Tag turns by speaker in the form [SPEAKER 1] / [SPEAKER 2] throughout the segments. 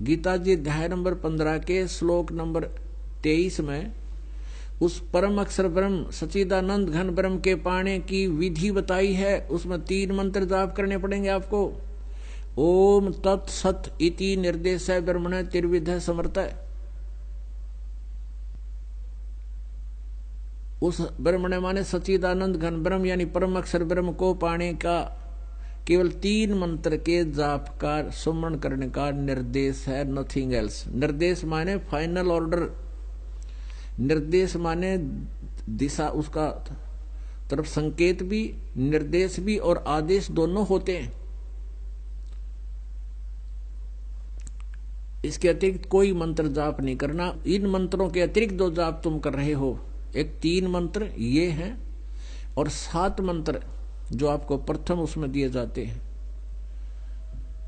[SPEAKER 1] गीता जी अध्याय नंबर 15 के श्लोक नंबर 23 में उस परम अक्षर ब्रह्म सच्चिदानंद घन ब्रह्म के पाने की विधि बताई है। उसमें 3 मंत्र जाप करने पड़ेंगे आपको। ओम तत् सत इति निर्देश ब्रह्मण त्रिविध समर्थ। उस ब्रह्मण माने सच्चिदानंद घन ब्रह्म यानी परम अक्षर ब्रह्म को पाने का केवल 3 मंत्र के जाप का सुमरण करने का निर्देश है, नथिंग एल्स। निर्देश माने फाइनल ऑर्डर, निर्देश माने दिशा, उसका तरफ संकेत भी, निर्देश भी और आदेश दोनों होते हैं। इसके अतिरिक्त कोई मंत्र जाप नहीं करना। इन मंत्रों के अतिरिक्त जो जाप तुम कर रहे हो, एक 3 मंत्र ये हैं और 7 मंत्र जो आपको प्रथम उसमें दिए जाते हैं,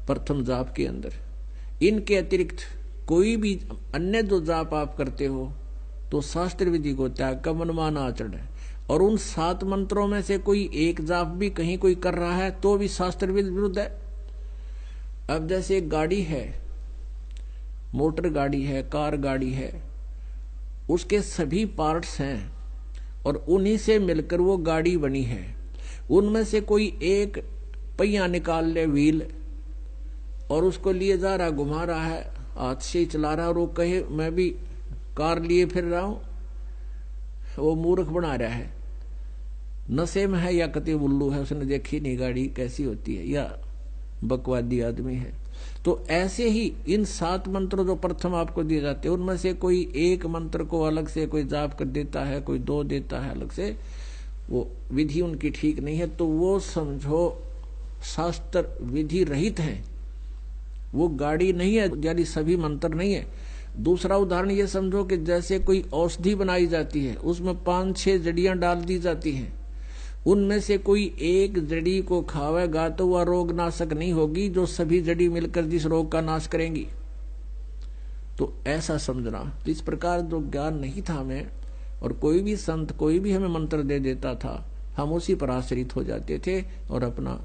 [SPEAKER 1] प्रथम जाप के अंदर। इनके अतिरिक्त कोई भी अन्य जो जाप आप करते हो तो शास्त्र विधि को त्याग का मनमाना आचरण है। और उन 7 मंत्रों में से कोई एक जाप भी कहीं कोई कर रहा है तो भी शास्त्र विरुद्ध है। अब जैसे एक गाड़ी है, मोटर गाड़ी है, कार गाड़ी है, उसके सभी पार्ट्स हैं और उन्हीं से मिलकर वो गाड़ी बनी है। उनमें से कोई एक पहिया निकाल ले, व्हील, और उसको लिए जा रहा, घुमा रहा है, हाथ से ही चला रहा, और वो कहे मैं भी कार लिए फिर रहा हूं, वो मूर्ख बना रहा है, नशे में है या कति उल्लू है, उसने देखी नहीं गाड़ी कैसी होती है, या बकवादी आदमी है। तो ऐसे ही इन 7 मंत्र जो प्रथम आपको दिए जाते हैं उनमें से कोई एक मंत्र को अलग से कोई जाप कर देता है, कोई 2 देता है अलग से, वो विधि उनकी ठीक नहीं है, तो वो समझो शास्त्र विधि रहित है, वो गाड़ी नहीं है, यानी सभी मंत्र नहीं है। दूसरा उदाहरण ये समझो कि जैसे कोई औषधि बनाई जाती है, उसमें 5-6 जड़ियां डाल दी जाती हैं, उनमें से कोई एक जड़ी को खावेगा तो वह रोग नाशक नहीं होगी जो सभी जड़ी मिलकर जिस रोग का नाश करेंगी। तो ऐसा समझना। तो इस प्रकार जो ज्ञान नहीं था हमें, और कोई भी संत कोई भी हमें मंत्र दे देता था, हम उसी पर आश्रित हो जाते थे और अपना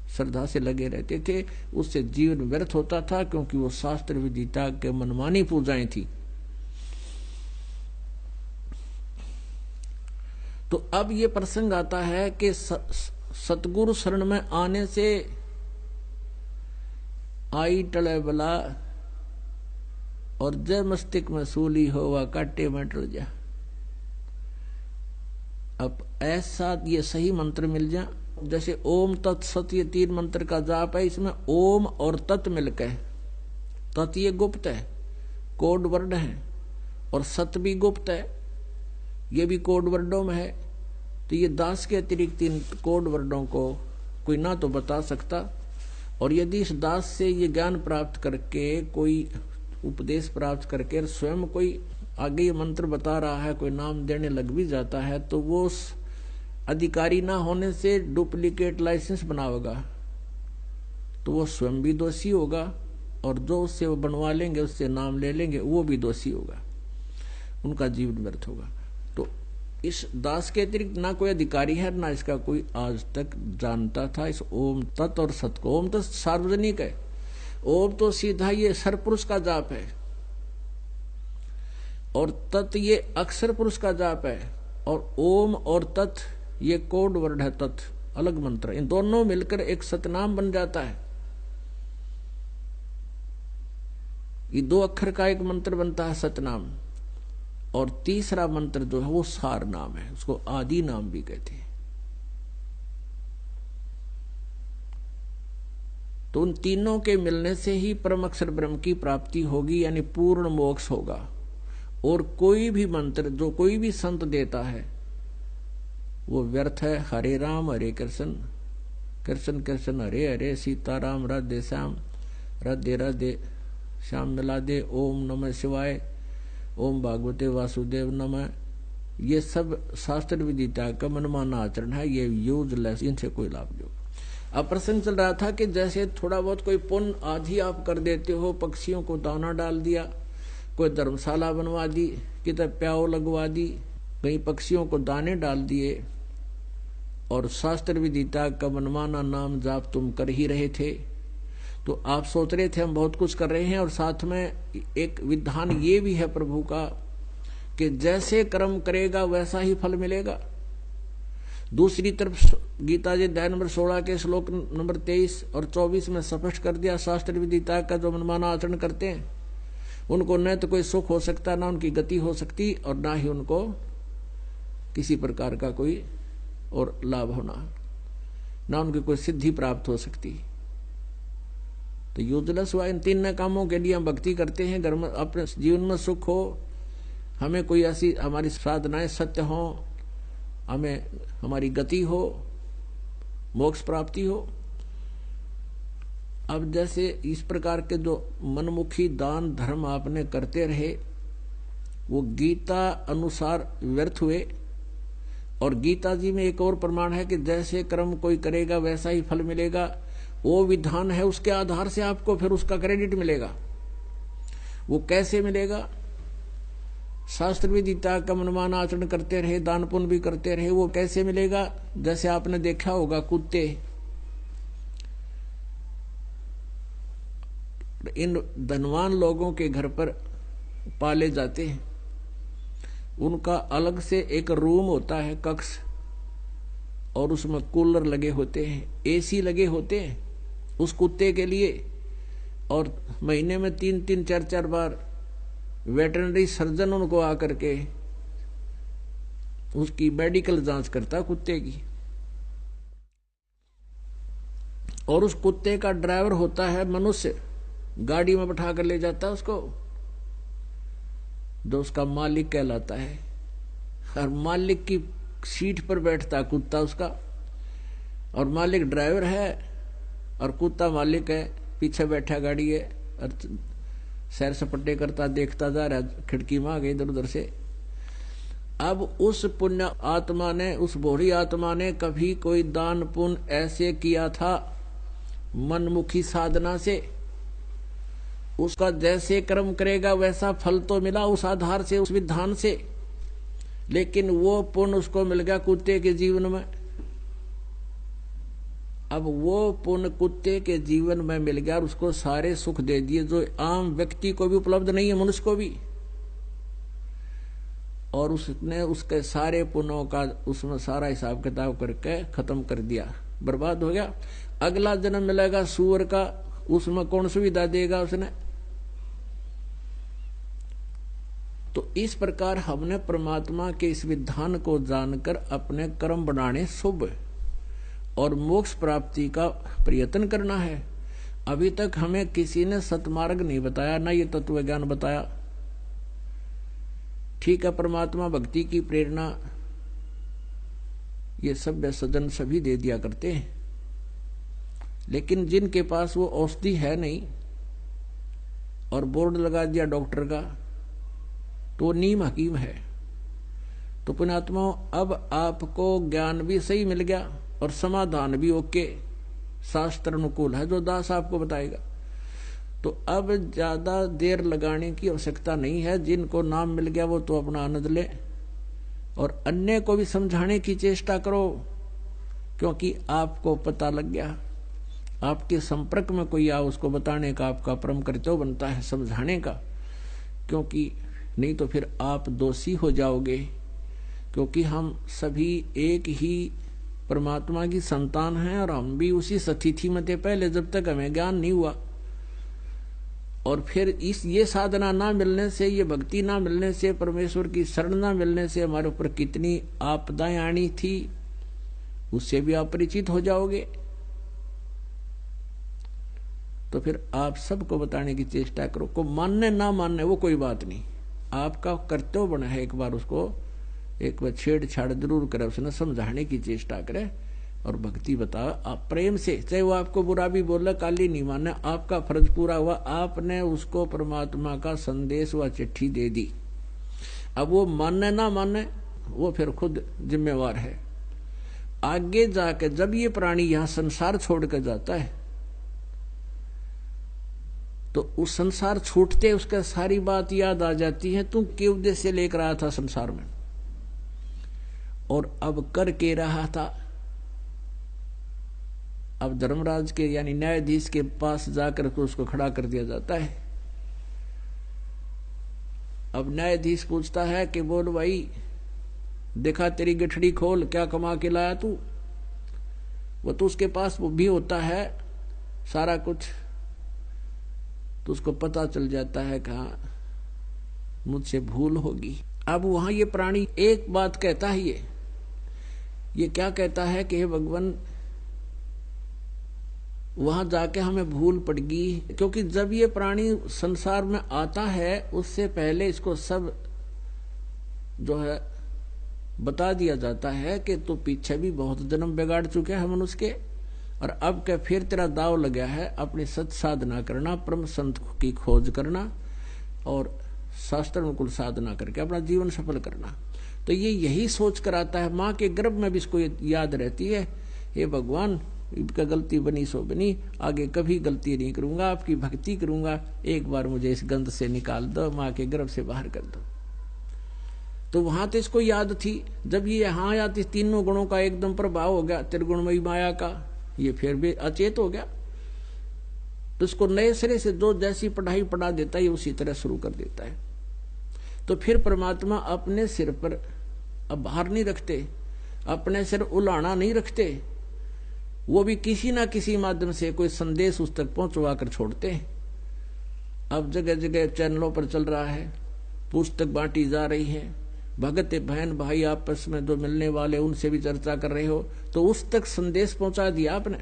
[SPEAKER 1] श्रद्धा से लगे रहते थे। उससे जीवन व्यर्थ होता था, क्योंकि वो शास्त्र विधि त्याग के मनमानी पूजाएं थी। तो अब ये प्रसंग आता है कि सतगुरु शरण में आने से आई टले बला और जय मस्तिष्क में सूली होवा काटे में टल जा। अब ऐसा ये सही मंत्र मिल जा, जैसे ओम तत् सत, ये 3 मंत्र का जाप है, इसमें ओम और तत् मिलकर, तत् ये गुप्त है, कोड वर्ड है, और सत भी गुप्त है, ये भी कोड वर्डों में है। तो ये दास के अतिरिक्त इन कोड वर्डों को कोई ना तो बता सकता, और यदि इस दास से ये ज्ञान प्राप्त करके, कोई उपदेश प्राप्त करके स्वयं कोई आगे ये मंत्र बता रहा है, कोई नाम देने लग भी जाता है, तो वो अधिकारी ना होने से डुप्लीकेट लाइसेंस बनावेगा, तो वो स्वयं भी दोषी होगा, और जो उससे वो बनवा लेंगे, उससे नाम ले लेंगे, वो भी दोषी होगा, उनका जीवन व्यर्थ होगा। तो इस दास के अतिरिक्त ना कोई अधिकारी है, ना इसका कोई आज तक जानता था इस ओम तत् और सत को। ओम तो सार्वजनिक है, ओम तो सीधा ये सरपुरुष का जाप है, और तत् ये अक्षर पुरुष का जाप है, और ओम और तत् ये कोड वर्ड है, तत् अलग मंत्र, इन दोनों मिलकर एक सतनाम बन जाता है। ये 2 अक्षर का एक मंत्र बनता है सतनाम, और तीसरा मंत्र जो है वो सार नाम है, उसको आदि नाम भी कहते हैं। तो उन तीनों के मिलने से ही परम अक्षर ब्रह्म की प्राप्ति होगी, यानी पूर्ण मोक्ष होगा। और कोई भी मंत्र जो कोई भी संत देता है वो व्यर्थ है। हरे राम हरे कृष्ण, कृष्ण कृष्ण हरे हरे, सीताराम राधे श्याम, राधे राधे श्याम मिला दे, ओम नमः शिवाय, ओम भागवते वासुदेव नमः, ये सब शास्त्र विधि त्याग का मनमाना आचरण है, ये यूजलेस, इनसे कोई लाभ नहीं। अब प्रश्न चल रहा था कि जैसे थोड़ा बहुत कोई पुण्य आदि आप कर देते हो, पक्षियों को दाना डाल दिया, कोई धर्मशाला बनवा दी, कितने प्याऊ लगवा दी, कहीं पक्षियों को दाने डाल दिए, और शास्त्र विधि त्याग का मनमाना नाम जाप तुम कर ही रहे थे, तो आप सोच रहे थे हम बहुत कुछ कर रहे हैं, और साथ में एक विधान ये भी है प्रभु का कि जैसे कर्म करेगा वैसा ही फल मिलेगा। दूसरी तरफ गीता जी अध्याय नंबर 16 के श्लोक नंबर 23 और 24 में स्पष्ट कर दिया, शास्त्र विदिता का जो मनमाना आचरण करते हैं उनको न तो कोई सुख हो सकता, ना उनकी गति हो सकती, और ना ही उनको किसी प्रकार का कोई और लाभ होना, ना उनकी कोई सिद्धि प्राप्त हो सकती। तो यूजलेस हुआ। इन तीन कामों के लिए हम भक्ति करते हैं, घर में अपने जीवन में सुख हो, हमें कोई ऐसी हमारी साधनाएं सत्य हो, हमें हमारी गति हो, मोक्ष प्राप्ति हो। अब जैसे इस प्रकार के जो मनमुखी दान धर्म आपने करते रहे वो गीता अनुसार व्यर्थ हुए। और गीता जी में एक और प्रमाण है कि जैसे कर्म कोई करेगा वैसा ही फल मिलेगा। वो विधान है, उसके आधार से आपको फिर उसका क्रेडिट मिलेगा। वो कैसे मिलेगा? शास्त्र विदिता का मनमाना आचरण करते रहे, दान पुण्य भी करते रहे, वो कैसे मिलेगा? जैसे आपने देखा होगा कुत्ते इन धनवान लोगों के घर पर पाले जाते हैं, उनका अलग से एक रूम होता है, कक्ष, और उसमें कूलर लगे होते हैं, एसी लगे होते हैं उस कुत्ते के लिए, और महीने में 3-3 4-4 बार वेटरनरी सर्जन उनको आकर के उसकी मेडिकल जांच करता कुत्ते की। और उस कुत्ते का ड्राइवर होता है मनुष्य, गाड़ी में बैठा कर ले जाता है उसको, जो उसका मालिक कहलाता है। और मालिक की सीट पर बैठता है कुत्ता उसका, और मालिक ड्राइवर है और कुत्ता मालिक है, पीछे बैठा गाड़ी है और सैर सपट्टे करता देखता जा रहा, खिड़की में आ गई इधर उधर से। अब उस पुण्य आत्मा ने, उस भोरी आत्मा ने कभी कोई दान पुण्य ऐसे किया था मनमुखी साधना से, उसका जैसे कर्म करेगा वैसा फल तो मिला उस आधार से, उस विधान से, लेकिन वो पुण्य उसको मिल गया कुत्ते के जीवन में। अब वो पुण्य कुत्ते के जीवन में मिल गया और उसको सारे सुख दे दिए जो आम व्यक्ति को भी उपलब्ध नहीं है, मनुष्य को भी। और उसने उसके सारे पुण्यों का उसमें सारा हिसाब किताब करके खत्म कर दिया, बर्बाद हो गया। अगला जन्म मिलेगा सूअर का, उसमें कौन सुविधा देगा उसने? तो इस प्रकार हमने परमात्मा के इस विधान को जानकर अपने कर्म बनाने शुभ और मोक्ष प्राप्ति का प्रयत्न करना है। अभी तक हमें किसी ने सतमार्ग नहीं बताया, ना ये तत्व ज्ञान बताया। ठीक है, परमात्मा भक्ति की प्रेरणा ये सभ्य सज्जन सभी दे दिया करते हैं, लेकिन जिनके पास वो औषधि है नहीं और बोर्ड लगा दिया डॉक्टर का, तो वो नीम हकीम है। तो पुण्यात्मा, अब आपको ज्ञान भी सही मिल गया और समाधान भी ओके, शास्त्र अनुकूल है जो दास आपको बताएगा। तो अब ज्यादा देर लगाने की आवश्यकता नहीं है। जिनको नाम मिल गया वो तो अपना आनंद ले, और अन्य को भी समझाने की चेष्टा करो, क्योंकि आपको पता लग गया। आपके संपर्क में कोई आ, उसको बताने का आपका परम कर्तव्य बनता है, समझाने का, क्योंकि नहीं तो फिर आप दोषी हो जाओगे। क्योंकि हम सभी एक ही परमात्मा की संतान हैं और हम भी उसी स्थिति में थे पहले, जब तक हमें ज्ञान नहीं हुआ। और फिर ये साधना ना मिलने से, ये भक्ति ना मिलने से, परमेश्वर की शरण ना मिलने से हमारे ऊपर कितनी आपदाएं आनी थी, उससे भी आप परिचित हो जाओगे। तो फिर आप सबको बताने की चेष्टा करो। को मानने ना मानने वो कोई बात नहीं, आपका कर्तव्य बना है एक बार उसको, एक बार छेड़छाड़ जरूर करे, उसने समझाने की चेष्टा करे और भक्ति बताओ आप प्रेम से। चाहे वो आपको बुरा भी बोले, काली नहीं माने, आपका फर्ज पूरा हुआ, आपने उसको परमात्मा का संदेश व चिट्ठी दे दी। अब वो माने ना माने वो फिर खुद जिम्मेवार है। आगे जाके जब ये प्राणी यहां संसार छोड़ कर जाता है तो उस संसार छूटते उसका सारी बात याद आ जाती है, तू के उद्देश्य लेकर आया था संसार में और अब कर के रहा था। अब धर्मराज के यानी न्यायाधीश के पास जाकर तो उसको खड़ा कर दिया जाता है। अब न्यायाधीश पूछता है कि बोल भाई, देखा तेरी गठड़ी खोल, क्या कमा के लाया तू। वो तो उसके पास वो भी होता है सारा कुछ, तो उसको पता चल जाता है कहा मुझसे भूल होगी। अब वहां ये प्राणी एक बात कहता है, ये क्या कहता है कि हे भगवान, वहां जाके हमें भूल पड़गी, क्योंकि जब ये प्राणी संसार में आता है उससे पहले इसको सब जो है बता दिया जाता है कि तू पीछे भी बहुत जन्म बिगाड़ चुके हैं मनुष्य के, और अब क्या फिर तेरा दाव लगा है अपनी सत साधना करना, परम संत की खोज करना और शास्त्र अनुकूल साधना करके अपना जीवन सफल करना। तो ये यही सोच कर आता है, माँ के गर्भ में भी इसको याद रहती है, हे भगवान इनका गलती बनी सो बनी, आगे कभी गलती नहीं करूंगा, आपकी भक्ति करूंगा, एक बार मुझे इस गंध से निकाल दो, माँ के गर्भ से बाहर कर दो। तो वहां तो इसको याद थी, जब ये यहाँ आया तो तीनों गुणों का एकदम प्रभाव हो गया, त्रिगुणमयी माया का, ये फिर भी अचेत हो गया। तो इसको नए सिरे से जो जैसी पढ़ाई पढ़ा देता है उसी तरह शुरू कर देता है। तो फिर परमात्मा अपने सिर पर अब भार नहीं रखते, अपने सिर उलाना नहीं रखते, वो भी किसी ना किसी माध्यम से कोई संदेश उस तक पहुंचवा कर छोड़ते हैं। अब जगह जगह चैनलों पर चल रहा है, पुस्तक बांटी जा रही है, भगत बहन भाई आपस में जो मिलने वाले उनसे भी चर्चा कर रहे हो, तो उस तक संदेश पहुंचा दिया आपने।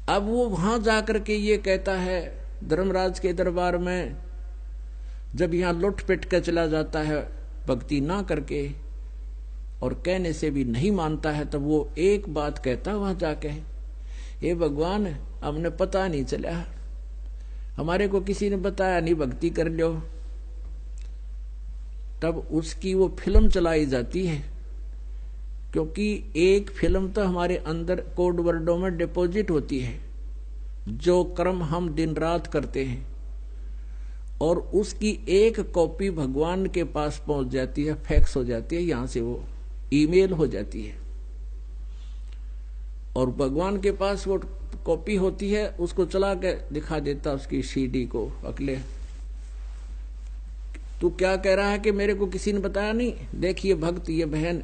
[SPEAKER 1] अब वो वहां जाकर के ये कहता है धर्मराज के दरबार में, जब यहां लुट पिट कर चला जाता है भक्ति ना करके और कहने से भी नहीं मानता है, तब वो एक बात कहता वहां जाके, हे भगवान हमने पता नहीं चला, हमारे को किसी ने बताया नहीं, भक्ति कर लो। तब उसकी वो फिल्म चलाई जाती है, क्योंकि एक फिल्म तो हमारे अंदर कोड वर्डों में डिपॉजिट होती है, जो कर्म हम दिन रात करते हैं, और उसकी एक कॉपी भगवान के पास पहुंच जाती है, फैक्स हो जाती है, यहां से वो ईमेल हो जाती है, और भगवान के पास वो कॉपी होती है, उसको चला के दिखा देता उसकी सीडी को, अगले तू क्या कह रहा है कि मेरे को किसी ने बताया नहीं, देखिए भक्त ये बहन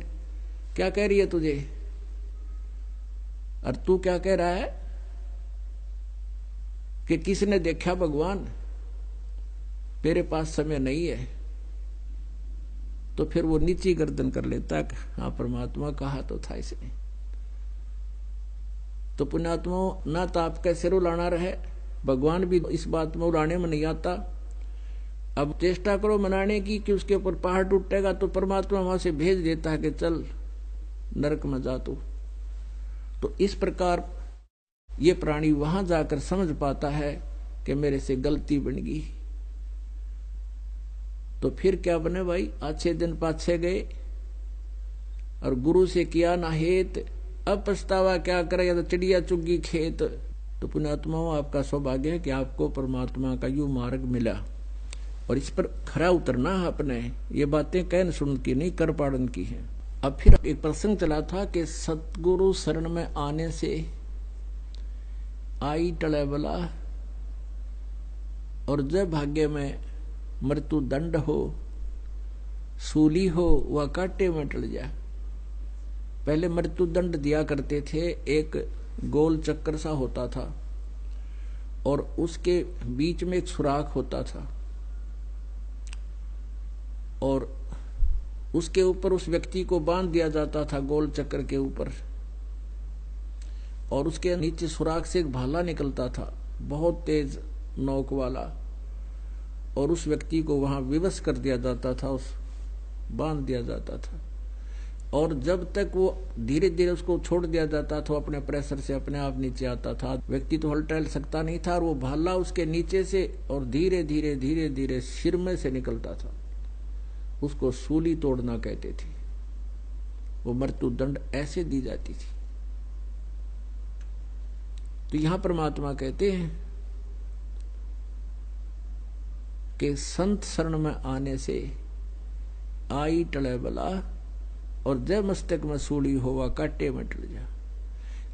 [SPEAKER 1] क्या कह रही है तुझे, और तू क्या कह रहा है कि किसने देखा भगवान, मेरे पास समय नहीं है। तो फिर वो नीची गर्दन कर लेता है, हाँ परमात्मा कहा तो था इसने। तो पुण्यात्मा ना तो आपका सिर उलाना रहे, भगवान भी इस बात में उड़ाने में नहीं आता। अब चेष्टा करो मनाने की कि उसके ऊपर पहाड़ टूटेगा, तो परमात्मा वहां से भेज देता है कि चल नरक में जा तू। तो इस प्रकार ये प्राणी वहां जाकर समझ पाता है कि मेरे से गलती बन गई। तो फिर क्या बने भाई, अच्छे दिन पाछे गए और गुरु से किया ना हेत, अब पछतावा क्या करे, या तो चिड़िया चुग्गी खेत। तो पुण्यात्माओं आपका सौभाग्य है कि आपको परमात्मा का यू मार्ग मिला, और इस पर खरा उतरना है अपने, ये बातें कहन सुन की नहीं कर पाड़न की है। अब फिर एक प्रसंग चला था कि सतगुरु शरण में आने से आई टले बला, और जब भाग्य में मृत्यु दंड हो, सूली हो, वह कांटे में टल जाए। पहले मृत्यु दंड दिया करते थे, एक गोल चक्कर सा होता था और उसके बीच में एक सुराख होता था, और उसके ऊपर उस व्यक्ति को बांध दिया जाता था गोल चक्कर के ऊपर, और उसके नीचे सुराख से एक भाला निकलता था बहुत तेज नोक वाला, और उस व्यक्ति को वहां विवश कर दिया जाता था, उस बांध दिया जाता था। और जब तक वो धीरे धीरे उसको छोड़ दिया जाता था, अपने प्रेशर से अपने आप नीचे आता था, व्यक्ति तो हल सकता नहीं था, और वो भाला उसके नीचे से और धीरे धीरे धीरे धीरे सिर में से निकलता था। उसको सूली तोड़ना कहते थे। वो मृत्यु दंड ऐसे दी जाती थी। तो यहां परमात्मा कहते हैं कि संत शरण में आने से आई टले बला, और जय मस्तक में सूली होवा काटे में टल जा।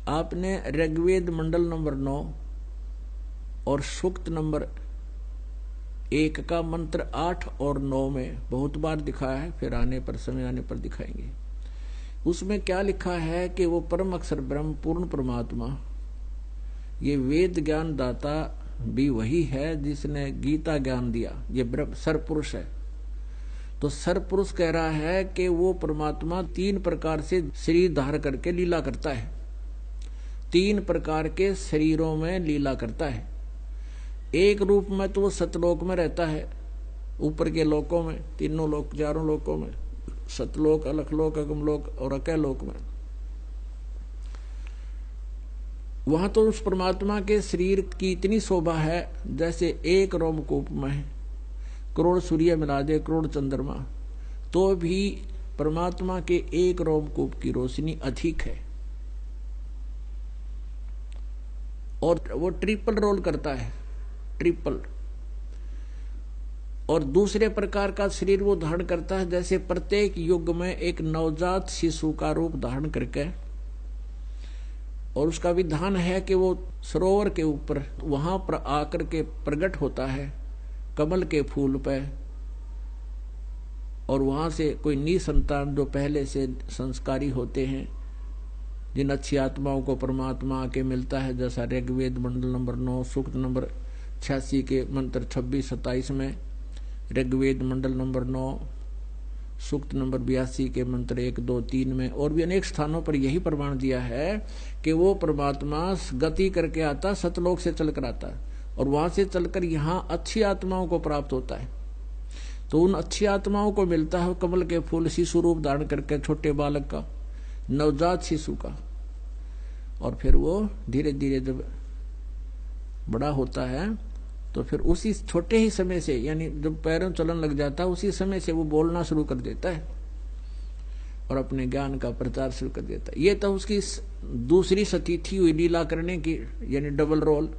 [SPEAKER 1] आपने ऋग्वेद मंडल नंबर 9 और सूक्त नंबर 1 का मंत्र 8 और 9 में बहुत बार दिखाया है, फिर आने पर समय आने पर दिखाएंगे। उसमें क्या लिखा है कि वो परम अक्षर ब्रह्म पूर्ण परमात्मा, ये वेद ज्ञान दाता भी वही है जिसने गीता ज्ञान दिया, ये ब्रह्म सरपुरुष है। तो सरपुरुष कह रहा है कि वो परमात्मा 3 प्रकार से शरीर धार करके लीला करता है, 3 प्रकार के शरीरों में लीला करता है। एक रूप में तो वो सतलोक में रहता है, ऊपर के लोकों में, तीनों लोक, 4 लोकों में, सतलोक, अलखलोक, अगमलोक और अकैलोक में। वहां तो उस परमात्मा के शरीर की इतनी शोभा है जैसे एक रोमकूप में करोड़ सूर्य मिला दे, करोड़ चंद्रमा, तो भी परमात्मा के एक रोमकूप की रोशनी अधिक है। और वो ट्रिपल रोल करता है, ट्रिपल। और दूसरे प्रकार का शरीर वो धारण करता है जैसे प्रत्येक युग में एक नवजात शिशु का रूप धारण करके, और उसका विधान है कि वो सरोवर के ऊपर वहां पर आकर के प्रकट होता है कमल के फूल पे, और वहां से कोई निसंतान जो पहले से संस्कारी होते हैं, जिन अच्छी आत्माओं को परमात्मा आके मिलता है, जैसा ऋग्वेद मंडल नंबर 9 सूक्त नंबर 86 के मंत्र 26-27 में, ऋग्वेद मंडल नंबर 9 सूक्त नंबर 82 के मंत्र 1, 2, 3 में, और भी अनेक स्थानों पर यही प्रमाण दिया है कि वो परमात्मा गति करके आता, सतलोक से चलकर आता है, और वहां से चलकर यहाँ अच्छी आत्माओं को प्राप्त होता है। तो उन अच्छी आत्माओं को मिलता है कमल के फूल शिशु रूप धारण करके, छोटे बालक का, नवजात शिशु का। और फिर वो धीरे धीरे जब बड़ा होता है तो फिर उसी छोटे ही समय से, यानी जब पैरों चलन लग जाता है उसी समय से वो बोलना शुरू कर देता है और अपने ज्ञान का प्रचार शुरू कर देता है। ये तो उसकी दूसरी सतीथि हुई लीला करने की, यानी डबल रोल।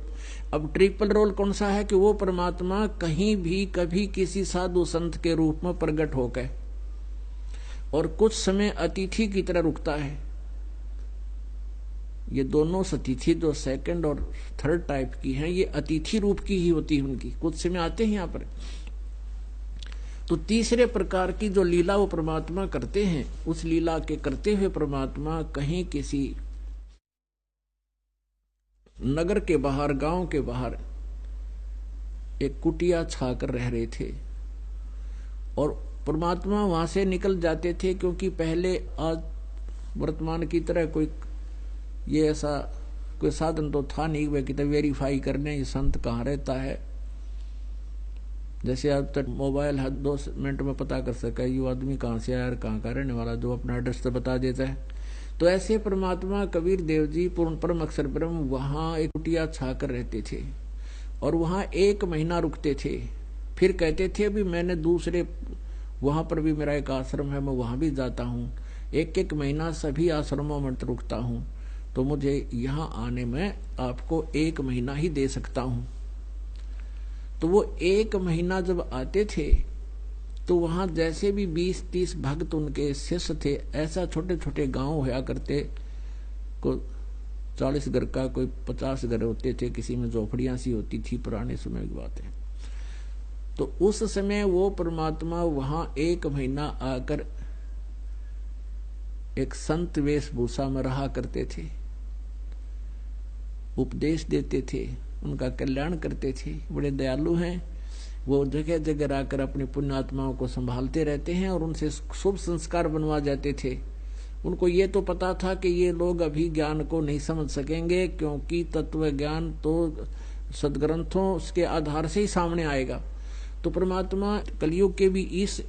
[SPEAKER 1] अब ट्रिपल रोल कौन सा है कि वो परमात्मा कहीं भी कभी किसी साधु संत के रूप में प्रकट होकर और कुछ समय अतिथि की तरह रुकता है। ये दोनों सतिथि जो सेकंड और थर्ड टाइप की हैं, ये अतिथि रूप की ही होती है उनकी, कुछ समय आते हैं यहाँ पर। तो तीसरे प्रकार की जो लीला वो परमात्मा करते हैं, उस लीला के करते हुए परमात्मा कहीं किसी नगर के बाहर, गांव के बाहर एक कुटिया छाकर रह रहे थे, और परमात्मा वहां से निकल जाते थे, क्योंकि पहले आज वर्तमान की तरह कोई ये ऐसा कोई साधन तो था नहीं वे कि वेरीफाई करने ये संत कहाँ रहता है। जैसे अब तक मोबाइल 2 मिनट में पता कर सका ये आदमी कहाँ से आया और कहाँ का रहने वाला, जो अपना एड्रेस तो बता देता है। तो ऐसे परमात्मा कबीर देव जी पूर्ण परम अक्षर ब्रह्म वहां एक कुटिया छाकर रहते थे, और वहां 1 महीना रुकते थे। फिर कहते थे भी मैंने दूसरे वहां पर भी मेरा एक आश्रम है, मैं वहां भी जाता हूँ, 1-1 महीना सभी आश्रमों में रुकता हूँ, तो मुझे यहाँ आने में आपको 1 महीना ही दे सकता हूँ। तो वो 1 महीना जब आते थे तो वहां जैसे भी 20-30 भक्त उनके शिष्य थे, ऐसा छोटे छोटे गांव होया करते, को 40 घर का, कोई 50 घर होते थे, किसी में झोपड़ियां सी होती थी, पुराने समय की बात है। तो उस समय वो परमात्मा वहां 1 महीना आकर एक संत वेशभूषा में रहा करते थे, उपदेश देते थे, उनका कल्याण करते थे। बड़े दयालु हैं वो, जगह जगह आकर अपनी पुण्यात्माओं को संभालते रहते हैं और उनसे शुभ संस्कार बनवा जाते थे। उनको ये तो पता था कि ये लोग अभी ज्ञान को नहीं समझ सकेंगे, क्योंकि तत्व ज्ञान तो सदग्रंथों के आधार से ही सामने आएगा। तो परमात्मा कलयुग के भी इस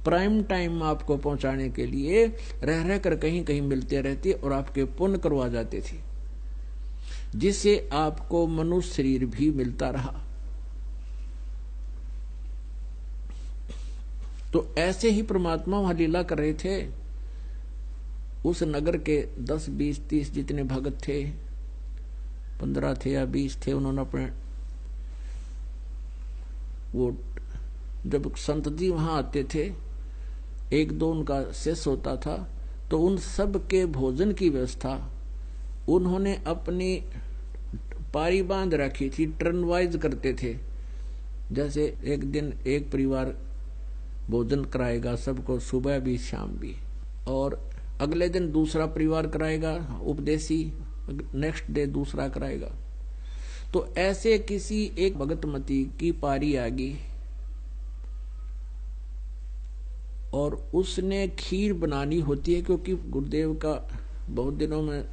[SPEAKER 1] प्राइम टाइम आपको पहुंचाने के लिए रह रह कर कहीं कहीं मिलते रहते और आपके पुण्य करवा जाते थे, जिससे आपको मनुष्य शरीर भी मिलता रहा। तो ऐसे ही परमात्मा वहां लीला कर रहे थे। उस नगर के 10, 20, 30 जितने भगत थे, 15 थे या 20 थे, उन्होंने अपने वो जब संत जी वहां आते थे, 1-2 उनका शिष्य होता था, तो उन सब के भोजन की व्यवस्था उन्होंने अपनी पारी बांध रखी थी, टर्न वाइज करते थे। जैसे एक दिन एक परिवार भोजन कराएगा सबको, सुबह भी शाम भी, और अगले दिन दूसरा परिवार कराएगा उपदेशी, नेक्स्ट डे दूसरा कराएगा। तो ऐसे किसी एक भगतमती की पारी आ गई और उसने खीर बनानी होती है, क्योंकि गुरुदेव का बहुत दिनों में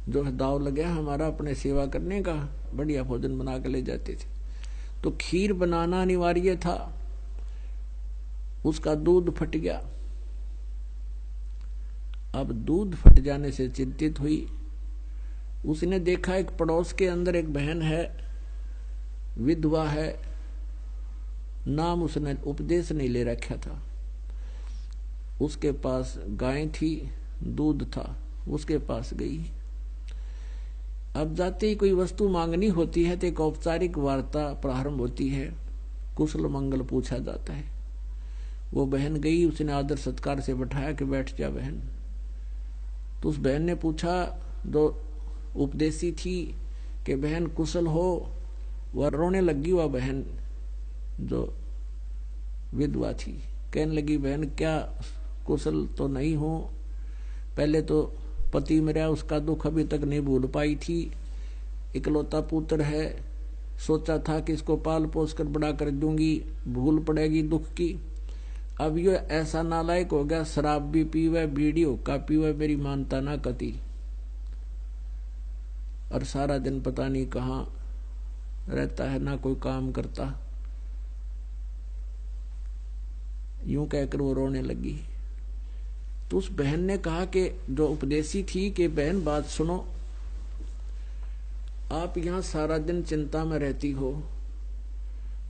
[SPEAKER 1] जो है दाव लगा हमारा अपने सेवा करने का, बढ़िया भोजन बना के ले जाते थे। तो खीर बनाना अनिवार्य था। उसका दूध फट गया। अब दूध फट जाने से चिंतित हुई। उसने देखा एक पड़ोस के अंदर एक बहन है, विधवा है, नाम उसने उपदेश नहीं ले रखा था। उसके पास गाय थी, दूध था, उसके पास गई। अब जाते ही कोई वस्तु मांगनी होती है तो एक औपचारिक वार्ता प्रारंभ होती है, कुशल मंगल पूछा जाता है। वो बहन गई, उसने आदर सत्कार से बैठाया कि बैठ जा बहन। तो उस बहन ने पूछा, जो उपदेशी थी, कि बहन कुशल हो? वह रोने लगी। वह बहन जो विधवा थी कहने लगी, बहन क्या कुशल तो नहीं हूं, पहले तो पति मेरा, उसका दुख अभी तक नहीं भूल पाई थी, इकलौता पुत्र है, सोचा था कि इसको पाल पोस कर बड़ा कर दूंगी, भूल पड़ेगी दुख की। अब ये ऐसा नालायक हो गया, शराब भी पीवे, बीड़ी हुक्का पीवे, मेरी मानता ना कती, और सारा दिन पता नहीं कहाँ रहता है, ना कोई काम करता। यूं कहकर वो रोने लगी। तो उस बहन ने कहा कि जो उपदेशी थी कि बहन बात सुनो, आप यहां सारा दिन चिंता में रहती हो,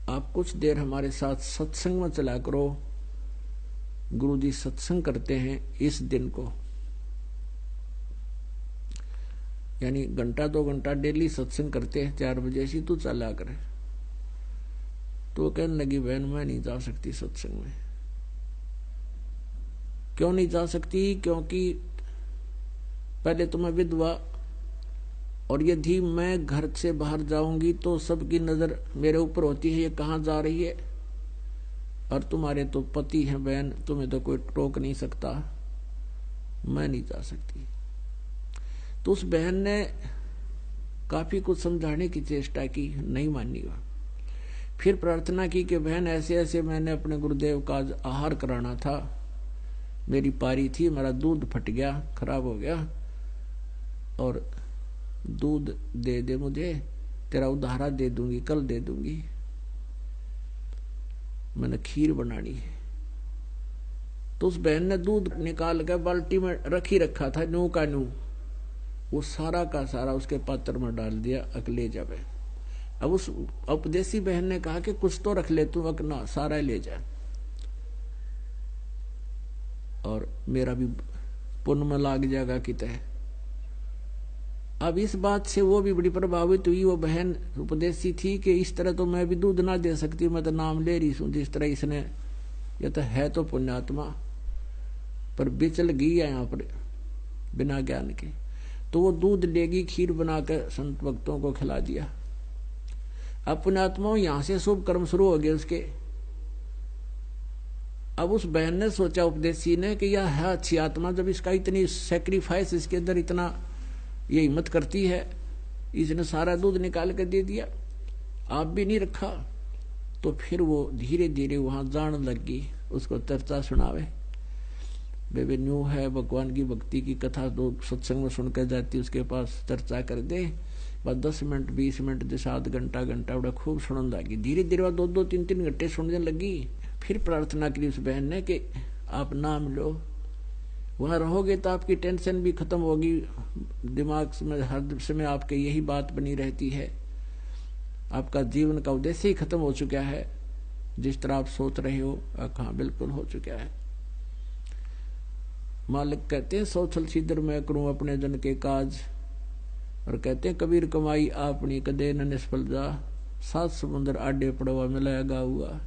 [SPEAKER 1] आप कुछ देर हमारे साथ सत्संग में चला करो। गुरुजी सत्संग करते हैं इस दिन को, यानी घंटा 2 घंटा डेली सत्संग करते हैं, 4 बजे से तू चला करे। तो कहने लगी, बहन मैं नहीं जा सकती सत्संग में। क्यों नहीं जा सकती? क्योंकि पहले तो मैं विधवा, और यदि मैं घर से बाहर जाऊंगी तो सबकी नजर मेरे ऊपर होती है, ये कहाँ जा रही है, और तुम्हारे तो पति हैं बहन, तुम्हें तो कोई टोक नहीं सकता, मैं नहीं जा सकती। तो उस बहन ने काफी कुछ समझाने की चेष्टा की, नहीं मानी। फिर प्रार्थना की कि बहन ऐसे ऐसे मैंने अपने गुरुदेव का आहार कराना था, मेरी पारी थी, मेरा दूध फट गया, खराब हो गया, और दूध दे दे मुझे, तेरा उधारा दे दूंगी, कल दे दूंगी, मैंने खीर बनानी है। तो उस बहन ने दूध निकाल कर बाल्टी में रखी रखा था, न्यू का न्यू, वो सारा का सारा उसके पात्र में डाल दिया, अकले जावे। अब उस उपदेशी बहन ने कहा कि कुछ तो रख ले तू, अकना सारा ले जा, और मेरा भी पुण्य में लाग जाएगा कि तय। अब इस बात से वो भी बड़ी प्रभावित हुई। वो बहन उपदेशी थी कि इस तरह तो मैं भी दूध ना दे सकती, मैं तो नाम ले रही हूं जिस तरह इसने, ये तो है तो पुण्यात्मा, पर बिचल गई है यहाँ पर बिना ज्ञान के। तो वो दूध लेगी, खीर बनाकर संत भक्तों को खिला दिया। अब पुण्यात्माओं यहां से शुभ कर्म शुरू हो गए उसके। अब उस बहन ने सोचा, उपदेशी ने, कि यह है अच्छी आत्मा, जब इसका इतनी सेक्रीफाइस, इसके अंदर इतना ये हिम्मत करती है, इसने सारा दूध निकाल कर दे दिया, आप भी नहीं रखा। तो फिर वो धीरे धीरे वहां जान लगी, उसको चर्चा सुनावे, बेबे न्यू है, भगवान की भक्ति की कथा दो सत्संग में सुनकर जाती, उसके पास चर्चा कर दे, बस 10 मिनट 20 मिनट जैसे आध घंटा बड़ा खूब सुनने लगी। धीरे धीरे वह 2-2 3-3 घंटे सुनने लगी। फिर प्रार्थना की उस बहन ने कि आप नाम लो, वहां रहोगे तो आपकी टेंशन भी खत्म होगी, दिमाग में हर समय आपके यही बात बनी रहती है, आपका जीवन का उद्देश्य ही खत्म हो चुका है, जिस तरह आप सोच रहे हो। हाँ बिल्कुल हो चुका है। मालिक कहते हैं, सौछल छिद्र मैं करूं अपने जन के काज, और कहते हैं कबीर कमाई आपनी कदे न निष्फल जा, 7 समुद्र आडे पड़वा मिलाया गा हुआ।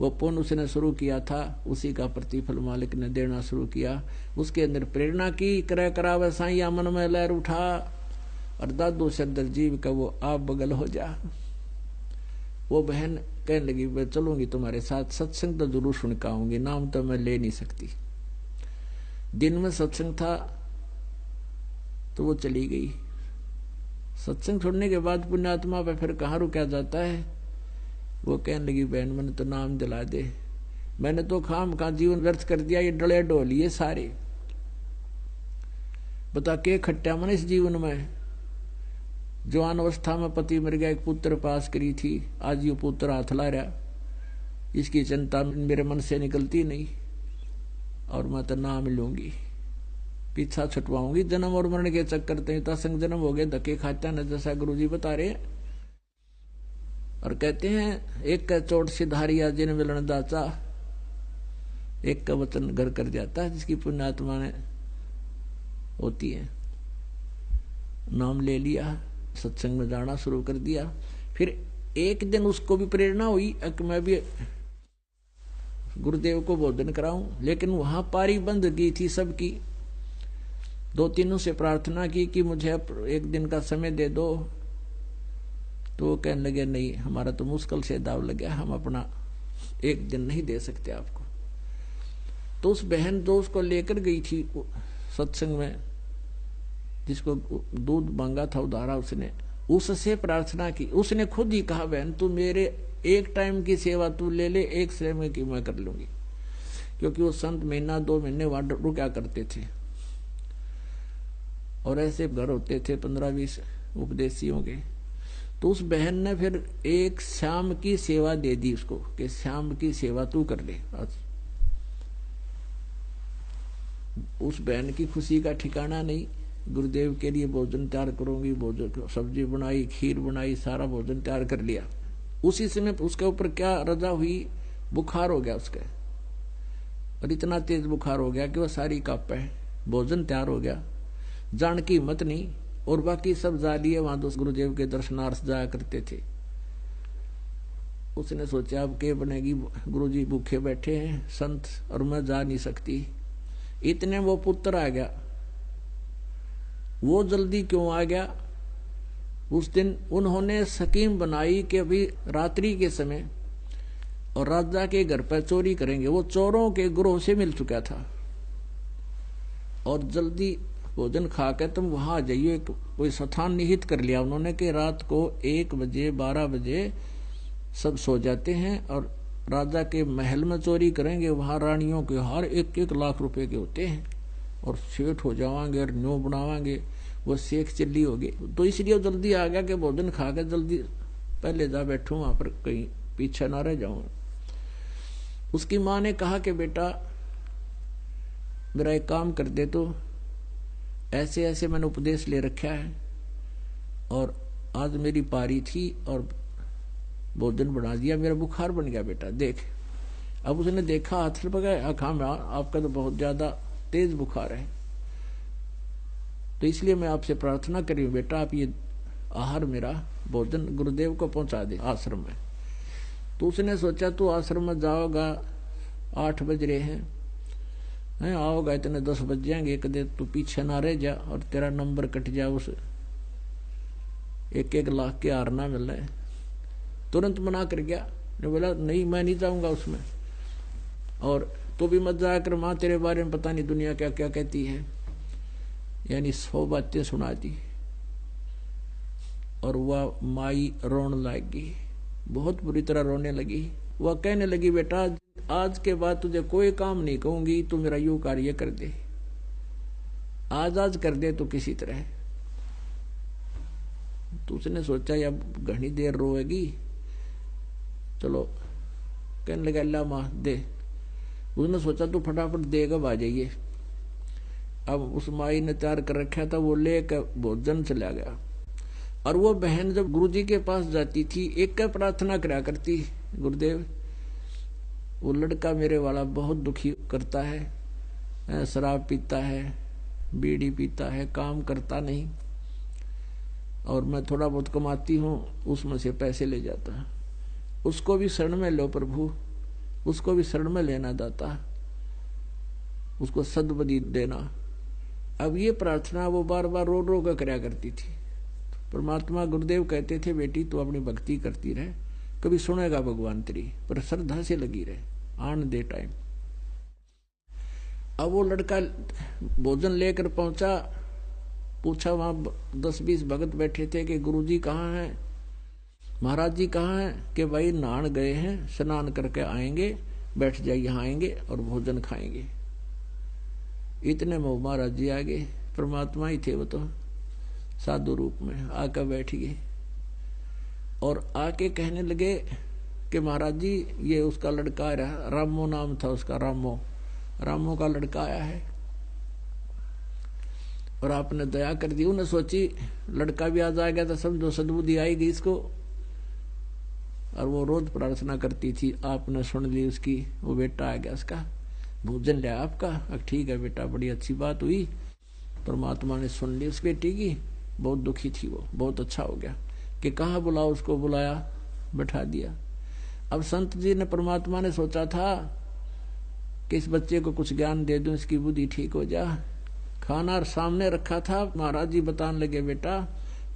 [SPEAKER 1] वो पुण्य उसने शुरू किया था, उसी का प्रतिफल मालिक ने देना शुरू किया। उसके अंदर प्रेरणा की, क्रय करावे साइया मन में लहर उठा, और दादू सदर जीव का वो आप बगल हो जा। वो बहन कहने लगी मैं चलूंगी तुम्हारे साथ, सत्संग तो जरूर सुन के आऊंगी, नाम तो मैं ले नहीं सकती। दिन में सत्संग था तो वो चली गई। सत्संग छोड़ने के बाद पुण्यात्मा पे फिर कहाँ रुका जाता है। वो कहने लगी बहन मैंने तो नाम दिला दे, मैंने तो खाम का जीवन व्यर्थ कर दिया, ये डले डोलिए सारे, बता के खट्टा मन इस जीवन में। जवान अवस्था में पति मर गया, एक पुत्र पास करी थी, आज ये पुत्र हाथ ला रहा, इसकी चिंता मेरे मन से निकलती नहीं, और मैं तो नाम लूंगी, पीछा छुटवाऊंगी। जन्म और मरण के चक्कर तय संग जन्म हो गए, धक्के खाता न, जैसा गुरुजी बता रहे। और कहते हैं एक का चोट सिधारिया जिन मिलन दाचा, एक का वचन घर कर जाता है, जिसकी पुण्यात्मा ने होती है। नाम ले लिया, सत्संग में जाना शुरू कर दिया। फिर एक दिन उसको भी प्रेरणा हुई कि मैं भी गुरुदेव को बोधन कराऊं, लेकिन वहां पारी बंद गई थी सबकी। दो तीनों से प्रार्थना की कि मुझे एक दिन का समय दे दो, तो वो कहने लगे नहीं, हमारा तो मुश्किल से दाव लग गया, हम अपना एक दिन नहीं दे सकते आपको। तो उस बहन जो उसको लेकर गई थी सत्संग में, जिसको दूध मांगा था उधारा, उससे प्रार्थना की। उसने खुद ही कहा बहन तू मेरे एक टाइम की सेवा तू ले ले, एक समय की मैं कर लूंगी, क्योंकि वो संत महीना 2 महीने वहां रुका करते थे, और ऐसे घर होते थे 15-20 उपदेशियों के। तो उस बहन ने फिर एक शाम की सेवा दे दी उसको कि शाम की सेवा तू कर ले। उस बहन की खुशी का ठिकाना नहीं। गुरुदेव के लिए भोजन तैयार करूंगी, भोजन सब्जी बनाई, खीर बनाई, सारा भोजन तैयार कर लिया। उसी समय उसके ऊपर क्या रजा हुई, बुखार हो गया उसके, और इतना तेज बुखार हो गया कि वह सारी कांपे। भोजन तैयार हो गया, जान की हिम्मत नहीं, और बाकी सब जा लिए वहां दोस्त गुरुदेव के दर्शनार्थ जाया करते थे। उसने सोचा अब क्या बनेगी, गुरुजी भूखे बैठे हैं संत, और मैं जा नहीं सकती। इतने वो पुत्र आ गया। वो जल्दी क्यों आ गया, उस दिन उन्होंने स्कीम बनाई कि अभी रात्रि के समय और राजा के घर पर चोरी करेंगे। वो चोरों के ग्रोह से मिल चुका था, और जल्दी भोजन खा के तुम वहां आ जाइए। कोई स्थान निहित कर लिया उन्होंने कि रात को 1 बजे 12 बजे सब सो जाते हैं, और राजा के महल में चोरी करेंगे। वहां रानियों के हार 1-1 लाख रुपए के होते हैं, और सेठ हो जावांगे और न्यू बनावांगे, वो शेख चिल्ली होगी। तो इसलिए जल्दी आ गया कि भोजन खा के जल्दी पहले जा बैठू वहां पर, कहीं पीछे ना रह जाऊं। उसकी माँ ने कहा कि बेटा मेरा एक काम कर दे, तो ऐसे ऐसे मैंने उपदेश ले रखा है, और आज मेरी पारी थी और भोजन बना दिया, मेरा बुखार बन गया बेटा देख। अब उसने देखा, हाथ पकड़ा, खाम आपका तो बहुत ज्यादा तेज बुखार है, तो इसलिए मैं आपसे प्रार्थना करी बेटा आप ये आहार मेरा भोजन गुरुदेव को पहुंचा दे आश्रम में। तो उसने सोचा तू आश्रम में जाओगा, 8 बज रहे हैं, आओगा इतने 10 बज जाएंगे, कदे तू पीछे ना रह जा और तेरा नंबर कट जा, उस 1-1 लाख के हार ना मिल रहे। तुरंत मना कर गया, ने बोला नहीं मैं नहीं जाऊंगा उसमें, और तो भी मत जाया कर, माँ तेरे बारे में पता नहीं दुनिया क्या क्या कहती है। यानी 100 बातें सुना दी, और वह माई रोने लगी, बहुत बुरी तरह रोने लगी। वह कहने लगी बेटा आज के बाद तुझे कोई काम नहीं कहूंगी, तू मेरा यूं कार्य कर दे, आज कर दे तो किसी तरह। तो उसने सोचा अब घनी देर रोएगी, चलो कहने लगा अल्लाह माँ दे। उसने सोचा तू फटाफट देगा आ जाइए। अब उस माई ने तैयार कर रखा था, वो लेकर भोजन चला गया। और वो बहन जब गुरुजी के पास जाती थी, एक प्रार्थना करा करती, गुरुदेव वो लड़का मेरे वाला बहुत दुखी करता है, शराब पीता है, बीड़ी पीता है, काम करता नहीं, और मैं थोड़ा बहुत कमाती हूँ उसमें से पैसे ले जाता है, उसको भी शरण में लो प्रभु, उसको भी शरण में लेना दाता, उसको सद्बुद्धि देना। अब ये प्रार्थना वो बार बार रो रो कर करया करती थी। परमात्मा गुरुदेव कहते थे, बेटी तू अपनी भक्ति करती रहे, कभी सुनेगा भगवान तेरी, पर श्रद्धा से लगी रहे, आन दे टाइम। अब वो लड़का भोजन लेकर पहुंचा, पूछा, वहां 10-20 भगत बैठे थे कि गुरुजी कहाँ हैं, महाराज जी कहाँ हैं? कि भाई नहान गए हैं, स्नान करके आएंगे, बैठ जाइए, यहाँ आएंगे और भोजन खाएंगे। इतने में महाराज जी आ गए, परमात्मा ही थे वो तो, साधु रूप में आकर बैठ गए और आके कहने लगे कि महाराज जी ये उसका लड़का आया, रामो नाम था उसका, रामो का लड़का आया है और आपने दया कर दी। उन्हें सोची लड़का भी आज आ गया तो समझो सद्बुद्धि आएगी इसको, और वो रोज प्रार्थना करती थी, आपने सुन ली उसकी, वो बेटा आ गया उसका, भोजन लिया आपका, ठीक है बेटा, बड़ी अच्छी बात हुई, परमात्मा ने सुन ली उस बेटी की। बहुत दुखी थी वो, बहुत अच्छा हो गया कि कहाँ बुलाओ, उसको बुलाया, बैठा दिया। अब संत जी ने, परमात्मा ने सोचा था कि इस बच्चे को कुछ ज्ञान दे दूं, इसकी बुद्धि ठीक हो जा। खाना सामने रखा था, महाराज जी बताने लगे, बेटा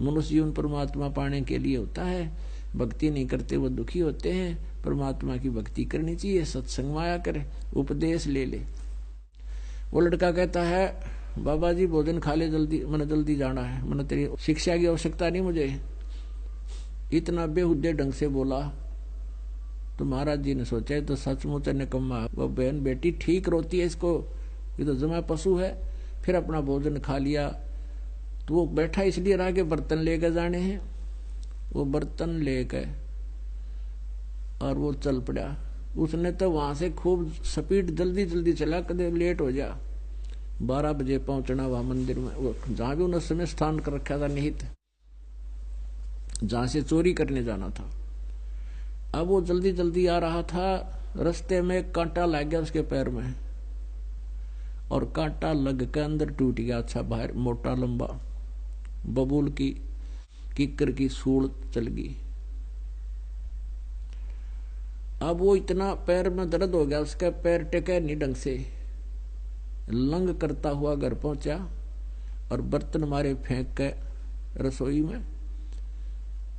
[SPEAKER 1] मनुष्य जीवन परमात्मा पाने के लिए होता है, भक्ति नहीं करते वो दुखी होते हैं, परमात्मा की भक्ति करनी चाहिए, सत्संग माया करे, उपदेश ले ले। वो लड़का कहता है, बाबा जी भोजन खा ले जल्दी, मैंने जल्दी जाना है, मैंने तेरी शिक्षा की आवश्यकता नहीं मुझे। इतना बेहुदे ढंग से बोला तो महाराज जी ने सोचा तो सचमुच निकम्मा, वो बहन बेटी ठीक रोती है, इसको ये तो जमा पशु है। फिर अपना भोजन खा लिया। तो वो बैठा इसलिए रहा कि बर्तन लेकर जाने हैं, वो बर्तन लेकर और वो चल पड़ा। उसने तो वहां से खूब स्पीड जल्दी जल्दी चला, कदे लेट हो जा। 12 बजे पहुंचना वहां मंदिर में, वो जहां भी उन्होंने समय स्थान कर रखा था निहित, जहां से चोरी करने जाना था। अब वो जल्दी जल्दी आ रहा था, रास्ते में कांटा लग गया उसके पैर में, और कांटा लग के अंदर टूट गया। अच्छा बाहर मोटा लंबा बबूल की किक्कर की सूल चल गई। अब वो इतना पैर में दर्द हो गया, उसका पैर टेके नहीं ढंग से, लंग करता हुआ घर पहुंचा और बर्तन मारे फेंक के रसोई में,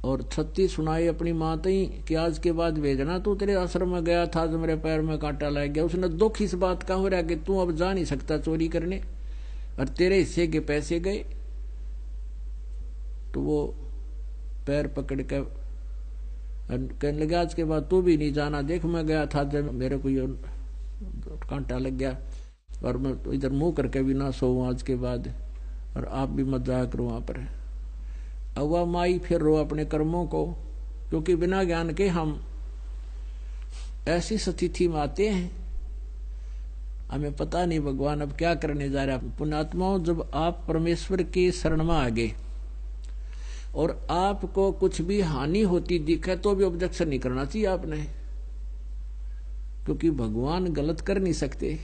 [SPEAKER 1] और छत्ती सुनाई अपनी माँ तई कि आज के बाद भेजना, तू तेरे आश्रम में गया था जो मेरे पैर में कांटा लग गया। उसने दुख इस बात का हो रहा कि तू अब जा नहीं सकता चोरी करने, और तेरे हिस्से के पैसे गए। तो वो पैर पकड़ के कहने लगा, आज के बाद तू भी नहीं जाना, देख मैं गया था जब मेरे को ये कांटा लग गया, और मैं इधर मुंह करके भी ना सोऊं आज के बाद, और आप भी मत जाया करो वहां पर। अब वह माई फिर रो अपने कर्मों को, क्योंकि बिना ज्ञान के हम ऐसी स्थिति में आते हैं, हमें पता नहीं भगवान अब क्या करने जा रहा है। पुण्यात्माओं, जब आप परमेश्वर की शरण में आ गए और आपको कुछ भी हानि होती दिखे तो भी ऑब्जेक्शन नहीं करना चाहिए आपने, क्योंकि भगवान गलत कर नहीं सकते,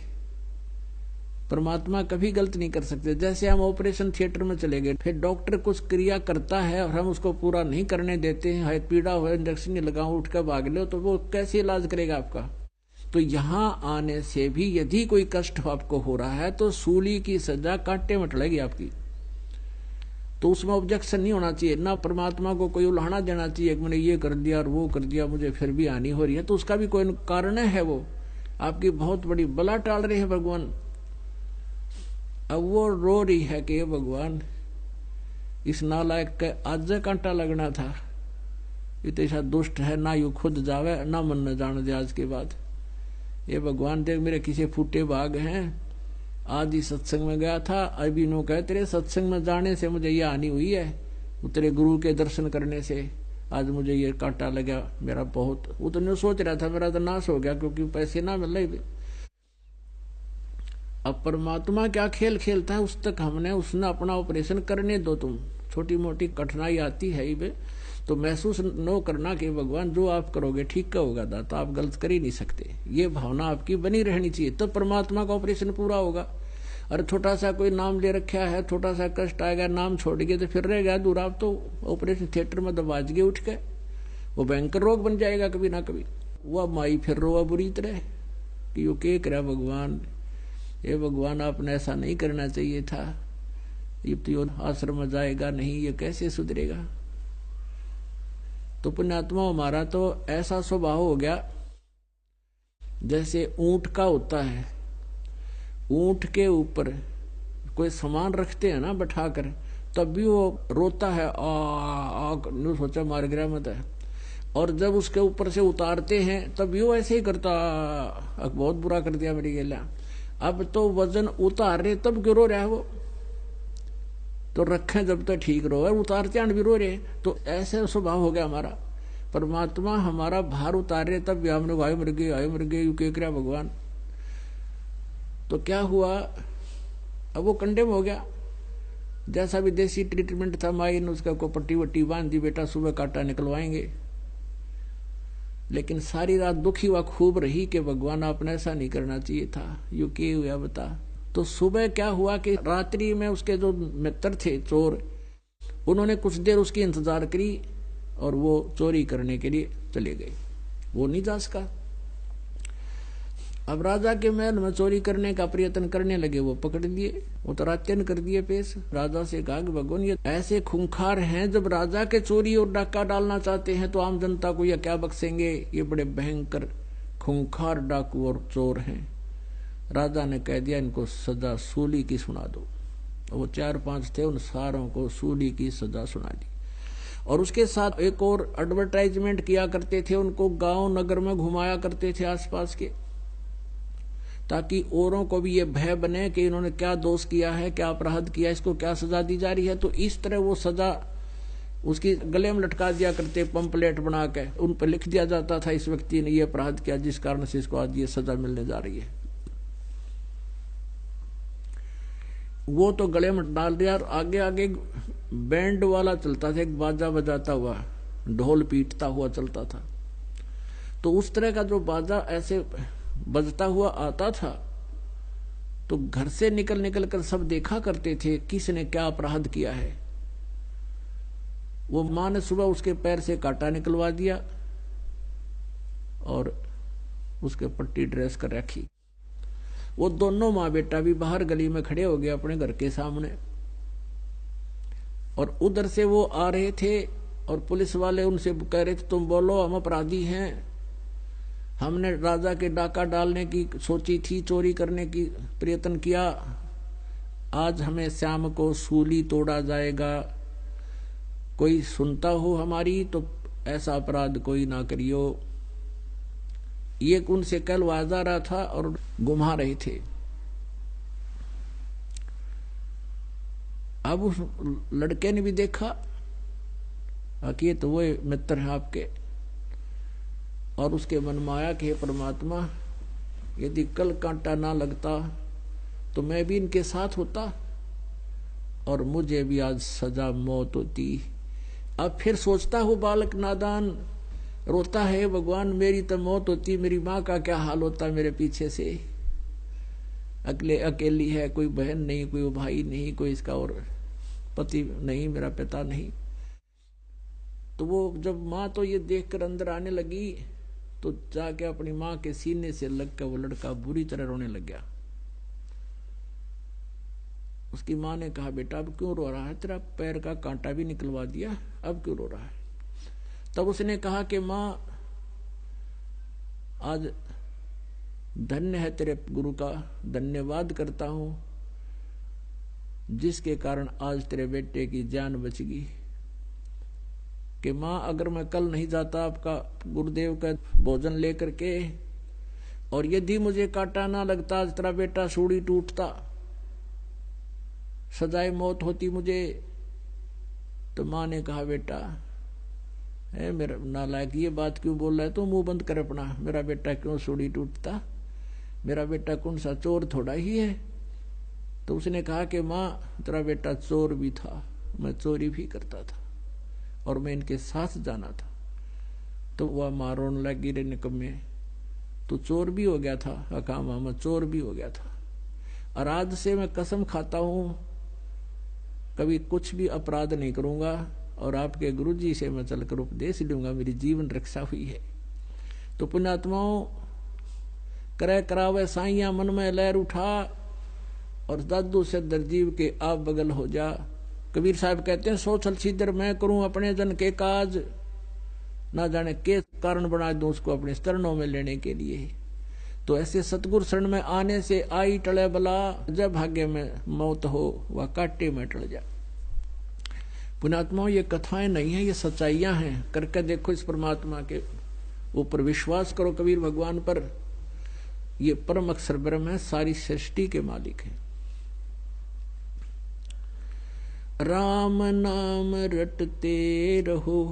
[SPEAKER 1] परमात्मा कभी गलत नहीं कर सकते। जैसे हम ऑपरेशन थिएटर में चले गए, फिर डॉक्टर कुछ क्रिया करता है और हम उसको पूरा नहीं करने देते हैं, है पीड़ा हो, इंजेक्शन नहीं लगाओ, उठ कर भाग लो, तो वो कैसे इलाज करेगा आपका। तो यहां आने से भी यदि कोई कष्ट आपको हो रहा है तो सूली की सजा कांटे में टलेगी आपकी, तो उसमें ऑब्जेक्शन नहीं होना चाहिए। ना परमात्मा को कोई उल्हाना देना चाहिए कि मैंने ये कर दिया और वो कर दिया, मुझे फिर भी हानि हो रही है, तो उसका भी कोई कारण है, वो आपकी बहुत बड़ी बला टाल रहे हैं भगवान। अब वो रो रही है कि भगवान इस नालायक के आज कांटा लगना था, ये तो ऐसा दुष्ट है, ना यू खुद जावे ना मन न जान दे आज के बाद। ये भगवान देख मेरे किसी फूटे भाग हैं, आज ही सत्संग में गया था, अभी नो कह तेरे सत्संग में जाने से मुझे ये हानि हुई है, तेरे गुरु के दर्शन करने से आज मुझे ये कांटा लगा, मेरा बहुत, वो तो नहीं सोच रहा था मेरा तो नाश हो गया क्योंकि पैसे ना मिल रहे। अब परमात्मा क्या खेल खेलता है, उस तक हमने उसने अपना ऑपरेशन करने दो, तुम छोटी मोटी कठिनाई आती है ही तो महसूस न करना कि भगवान जो आप करोगे ठीक का होगा, दाता आप गलत कर ही नहीं सकते, ये भावना आपकी बनी रहनी चाहिए, तो परमात्मा का ऑपरेशन पूरा होगा। अरे छोटा सा कोई नाम ले रखा है, छोटा सा कष्ट आएगा, नाम छोड़ गए तो फिर रह गया दूर, आप तो ऑपरेशन थिएटर में दबाज गए उठ के, वो भयंकर रोग बन जाएगा कभी ना कभी। वह माई फिर रोआ बुरी तरह कि यो के करा भगवान, ये भगवान आपने ऐसा नहीं करना चाहिए था, ये तो आश्रम में जाएगा नहीं, ये कैसे सुधरेगा। तो पुण्यात्मा हमारा तो ऐसा स्वभाव हो गया जैसे ऊंट का होता है। ऊंट के ऊपर कोई सामान रखते हैं ना बैठाकर, तब भी वो रोता है, आ सोचा मार गिरा मत है। और जब उसके ऊपर से उतारते हैं तब भी वो ऐसे ही करता, बहुत बुरा कर दिया मेरी गेला। अब तो वजन उतार रहे तब क्यों रो रहा है वो, तो रखें जब तक ठीक रो, उतारते भी रो रहे। तो ऐसे स्वभाव हो गया हमारा। परमात्मा हमारा भार उतार रहे तब भी हमने आए मर गए, आए मर गए, यू कह रहा भगवान। तो क्या हुआ, अब वो कंडेम हो गया। जैसा भी देसी ट्रीटमेंट था, माई ने उसका को पट्टी वट्टी बांध दी, बेटा सुबह कांटा निकलवाएंगे। लेकिन सारी रात दुखी हुआ खूब रही कि भगवान आपने ऐसा नहीं करना चाहिए था, यू के हुआ बता। तो सुबह क्या हुआ कि रात्रि में उसके जो मित्र थे चोर, उन्होंने कुछ देर उसकी इंतजार करी और वो चोरी करने के लिए चले गए। वो नहीं जा सका। अब राजा के महल में चोरी करने का प्रयत्न करने लगे, वो पकड़ लिए, उत्तरात्यन कर दिए पेश। राजा से कहा कि भगवान ये ऐसे खूंखार हैं, जब राजा के चोरी और डाका डालना चाहते हैं तो आम जनता को यह क्या बख्शेंगे, ये बड़े भयंकर खूंखार डाकू और चोर हैं। राजा ने कह दिया इनको सजा सूली की सुना दो। वो 4-5 थे, उन सारों को सूली की सजा सुना दी। और उसके साथ एक और एडवर्टाइजमेंट किया करते थे, उनको गांव नगर में घुमाया करते थे आसपास के, ताकि औरों को भी ये भय बने कि इन्होंने क्या दोष किया है, क्या अपराध किया, इसको क्या सजा दी जा रही है। तो इस तरह वो सजा उसकी गले में लटका दिया करते, पंपलेट बना के उन पर लिख दिया जाता था इस व्यक्ति ने ये अपराध किया जिस कारण से इसको आज ये सजा मिलने जा रही है। वो तो गले में डाल दिया। और आगे आगे बैंड वाला चलता था, एक बाजा बजाता हुआ, ढोल पीटता हुआ चलता था। तो उस तरह का जो बाजा ऐसे बजता हुआ आता था, तो घर से निकल निकल कर सब देखा करते थे किसने क्या अपराध किया है। वो मां ने सुबह उसके पैर से कांटा निकलवा दिया और उसके पट्टी ड्रेस कर रखी। वो दोनों माँ बेटा भी बाहर गली में खड़े हो गए अपने घर के सामने, और उधर से वो आ रहे थे और पुलिस वाले उनसे कह रहे थे तुम बोलो, हम अपराधी हैं, हमने राजा के डाका डालने की सोची थी, चोरी करने की प्रयत्न किया, आज हमें शाम को सूली तोड़ा जाएगा, कोई सुनता हो हमारी तो ऐसा अपराध कोई ना करियो। ये उनसे कहलवाया जा रहा था और घुमा रहे थे। अब उस लड़के ने भी देखा कि ये तो वो मित्र हैं आपके, और उसके मन में आया कि हे परमात्मा, यदि कल कांटा ना लगता तो मैं भी इनके साथ होता और मुझे भी आज सजा मौत होती। अब फिर सोचता हूँ बालक नादान रोता है, भगवान मेरी तो मौत होती, मेरी माँ का क्या हाल होता मेरे पीछे से, अकेली है, कोई बहन नहीं, कोई भाई नहीं, कोई इसका और पति नहीं, मेरा पिता नहीं। तो वो जब माँ तो ये देखकर अंदर आने लगी तो जाके अपनी माँ के सीने से लगकर वो लड़का बुरी तरह रोने लग गया। उसकी माँ ने कहा बेटा अब क्यों रो रहा है, तेरा पैर का कांटा भी निकलवा दिया, अब क्यों रो रहा है। तब उसने कहा कि माँ आज धन्य है तेरे गुरु का, धन्यवाद करता हूं जिसके कारण आज तेरे बेटे की जान बच गई। कि माँ अगर मैं कल नहीं जाता आपका गुरुदेव का भोजन लेकर के, और यदि मुझे कांटा ना लगता आज तेरा बेटा सूढ़ी टूटता, सजाए मौत होती मुझे। तो माँ ने कहा बेटा है मेरा नालायक, ये बात क्यों बोल रहा है, तो मुंह बंद कर अपना, मेरा बेटा क्यों सूढ़ी टूटता, मेरा बेटा कौन सा चोर थोड़ा ही है। तो उसने कहा कि माँ तेरा बेटा चोर भी था, मैं चोरी भी करता था और मैं इनके साथ जाना था। तो वह माँ रोने लगी, रे निकम्मे तू चोर भी हो गया था। कहा माँ मैं चोर भी हो गया था, और आज से मैं कसम खाता हूं कभी कुछ भी अपराध नहीं करूंगा, और आपके गुरुजी से मैं चलकर उपदेश लूंगा, मेरी जीवन रक्षा हुई है। तो पुण्यात्माओं करे करावे साइया मन में लहर उठा और दादू से दरजीव के आप बगल हो जा। कबीर साहब कहते हैं सो छल सीधर मैं करूं अपने जन के काज, ना जाने के कारण बना दूं उसको अपने चरणों में लेने के लिए। तो ऐसे सतगुरु शरण में आने से आई टले बला, जब भाग्य में मौत हो वह काटे में टल जा। पुण्यात्माओं ये कथाएं नहीं है, ये सच्चाइयां हैं। करके देखो इस परमात्मा के ऊपर विश्वास करो, कबीर भगवान पर। ये परम अक्षर ब्रह्म है, सारी सृष्टि के मालिक है। राम नाम रटते रहो,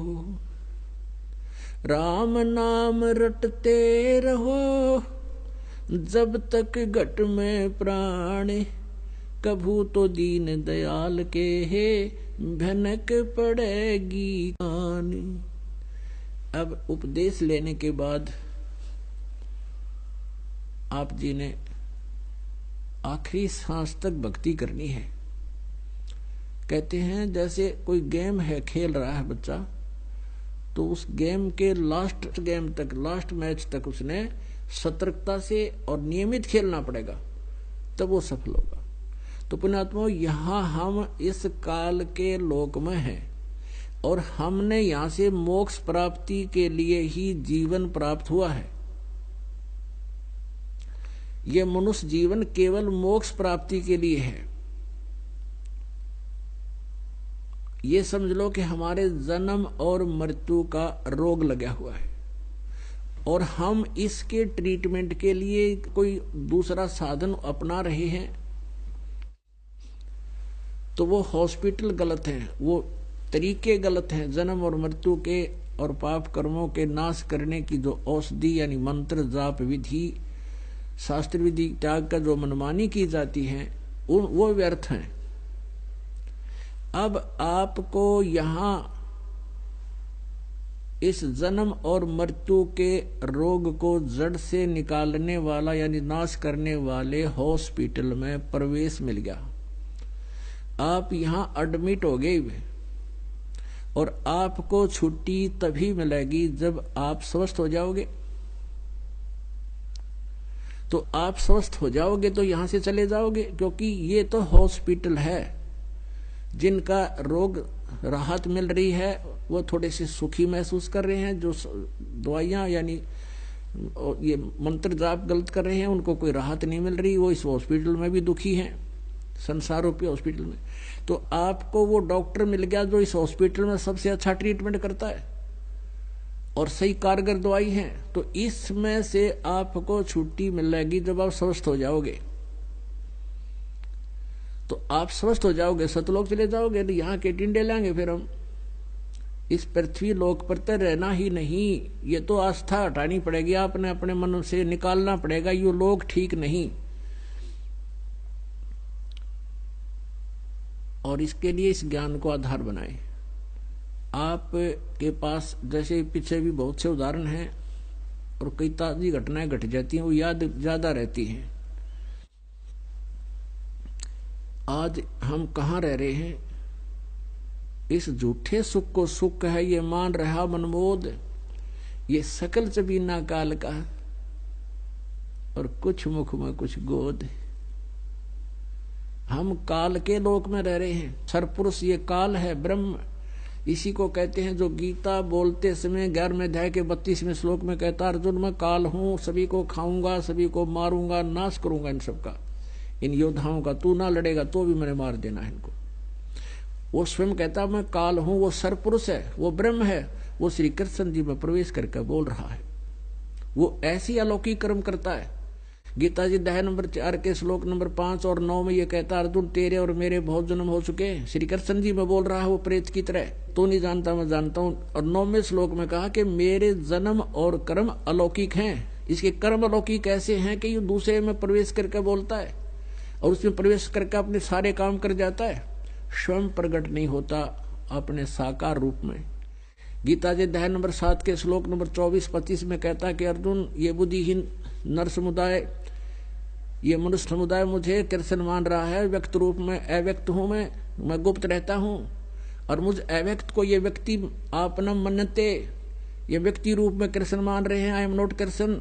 [SPEAKER 1] राम नाम रटते रहो, जब तक घट में प्राण, कभू तो दीन दयाल के है भनक पड़ेगी कान। अब उपदेश लेने के बाद आप जी ने आखिरी सांस तक भक्ति करनी है। कहते हैं जैसे कोई गेम है, खेल रहा है बच्चा, तो उस गेम के लास्ट गेम तक, लास्ट मैच तक उसने सतर्कता से और नियमित खेलना पड़ेगा, तब वो सफल होगा। तो पुण्यात्माओं यहां हम इस काल के लोक में हैं और हमने यहां से मोक्ष प्राप्ति के लिए ही जीवन प्राप्त हुआ है। यह मनुष्य जीवन केवल मोक्ष प्राप्ति के लिए है। ये समझ लो कि हमारे जन्म और मृत्यु का रोग लगा हुआ है और हम इसके ट्रीटमेंट के लिए कोई दूसरा साधन अपना रहे हैं, तो वो हॉस्पिटल गलत हैं, वो तरीके गलत हैं। जन्म और मृत्यु के और पाप कर्मों के नाश करने की जो औषधि यानी मंत्र जाप विधि, शास्त्र विधि त्याग का जो मनमानी की जाती है, वो व्यर्थ हैं। अब आपको यहां इस जन्म और मृत्यु के रोग को जड़ से निकालने वाला यानी नाश करने वाले हॉस्पिटल में प्रवेश मिल गया। आप यहां एडमिट हो गए और आपको छुट्टी तभी मिलेगी जब आप स्वस्थ हो जाओगे। तो आप स्वस्थ हो जाओगे तो यहां से चले जाओगे, क्योंकि ये तो हॉस्पिटल है। जिनका रोग राहत मिल रही है वो थोड़े से सुखी महसूस कर रहे हैं, जो दवाइयां यानी ये मंत्र जाप गलत कर रहे हैं उनको कोई राहत नहीं मिल रही, वो इस हॉस्पिटल में भी दुखी हैं, संसार रूपी हॉस्पिटल में। तो आपको वो डॉक्टर मिल गया जो इस हॉस्पिटल में सबसे अच्छा ट्रीटमेंट करता है और सही कारगर दवाई है। तो इसमें से आपको छुट्टी मिलेगी जब आप स्वस्थ हो जाओगे। तो आप स्वस्थ हो जाओगे, सतलोक चले जाओगे, तो यहाँ के टिंडे लाएंगे फिर हम। इस पृथ्वी लोक पर तो रहना ही नहीं, ये तो आस्था हटानी पड़ेगी, आपने अपने मन से निकालना पड़ेगा, ये लोग ठीक नहीं। और इसके लिए इस ज्ञान को आधार बनाए। आपके पास जैसे पीछे भी बहुत से उदाहरण हैं और कई ताजी घटनाएं घट जाती हैं, वो याद ज्यादा रहती हैं। आज हम कहाँ रह रहे हैं? इस झूठे सुख को सुख है ये मान रहा मनमोद, ये सकल चबीना काल का और कुछ मुख में कुछ गोद। हम काल के लोक में रह रहे हैं। सरपुरुष ये काल है, ब्रह्म इसी को कहते हैं, जो गीता बोलते समय 11वें अध्याय के 32वें श्लोक में कहता, अर्जुन मैं काल हूं, सभी को खाऊंगा, सभी को मारूंगा, नाश करूंगा इन सबका, इन योद्धाओं का। तू ना लड़ेगा तो भी मैंने मार देना है इनको। वो स्वयं कहता मैं काल हूं, वो सरपुरुष है, वो ब्रह्म है, वो श्री कृष्ण जी में प्रवेश करके बोल रहा है। वो ऐसी अलौकिक कर्म करता है। गीता जी अध्याय नंबर 4 के श्लोक नंबर 5 और 9 में ये कहता, अर्जुन तेरे और मेरे बहुत जन्म हो चुके। श्री कृष्ण जी में बोल रहा है वो प्रेत की तरह, तो नहीं जानता मैं जानता हूं। और 9वें श्लोक में कहा कि मेरे जन्म और कर्म अलौकिक हैं। इसके कर्म अलौकिक ऐसे हैं कि ये दूसरे में प्रवेश करके बोलता है और उसमें प्रवेश करके अपने सारे काम कर जाता है, स्वयं प्रकट नहीं होता अपने साकार रूप में। गीता जी अध्याय नंबर 7 के श्लोक नंबर 24-25 में कहता है कि अर्जुन ये बुद्धिहीन नर समुदाय, ये मनुष्य समुदाय मुझे कृष्ण मान रहा है, व्यक्त रूप में अव्यक्त हूं, मैं गुप्त रहता हूं, और मुझ अव्यक्त को ये व्यक्ति आपना मनते ये व्यक्ति रूप में कृष्ण मान रहे हैं, आई एम नॉट कृष्ण,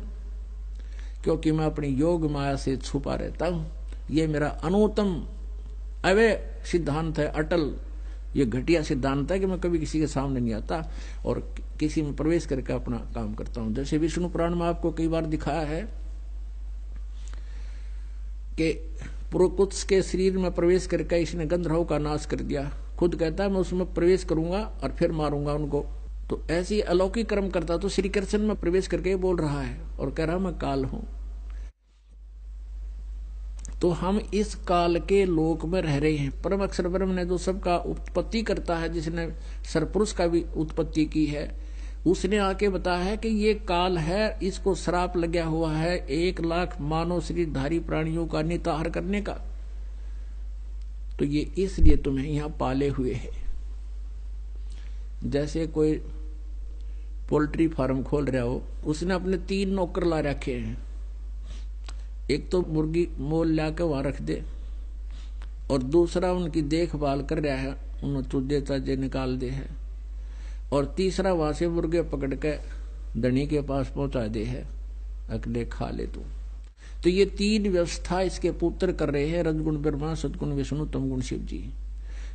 [SPEAKER 1] क्योंकि मैं अपनी योग माया से छुपा रहता हूं। ये मेरा अनुत्तम अवय सिद्धांत है, अटल, ये घटिया सिद्धांत है कि मैं कभी किसी के सामने नहीं आता और किसी में प्रवेश करके अपना काम करता हूं। जैसे विष्णु पुराण में आपको कई बार दिखाया है कि पुरुकुत्स के शरीर में प्रवेश करके इसने गंधर्वों का नाश कर दिया, खुद कहता है मैं उसमें प्रवेश करूंगा और फिर मारूंगा उनको। तो ऐसी अलौकिक कर्म करता तो श्री कृष्ण में प्रवेश करके बोल रहा है और कह रहा मैं काल हूं। तो हम इस काल के लोक में रह रहे हैं। परम अक्षर ब्रह्म ने जो सबका उत्पत्ति करता है, जिसने सरपुरुष का भी उत्पत्ति की है, उसने आके बताया है कि ये काल है, इसको श्राप लगा हुआ है 1 लाख मानव शरीरधारी प्राणियों का निताहार करने का। तो ये इसलिए तुम्हें यहां पाले हुए है। जैसे कोई पोल्ट्री फार्म खोल रहा हो, उसने अपने 3 नौकर ला रखे हैं, एक तो मुर्गी मोल लाके वहां रख दे और दूसरा उनकी देखभाल कर रहा है, उन्हें चूजे चाजे निकाल दे है, और तीसरा वहां से मुर्गे पकड़ के धनी के पास पहुंचा दे है, अकेले खा ले तू। तो ये 3 व्यवस्था इसके पुत्र कर रहे हैं, रजगुण ब्रह्मा, सदगुण विष्णु, तमगुण शिव जी।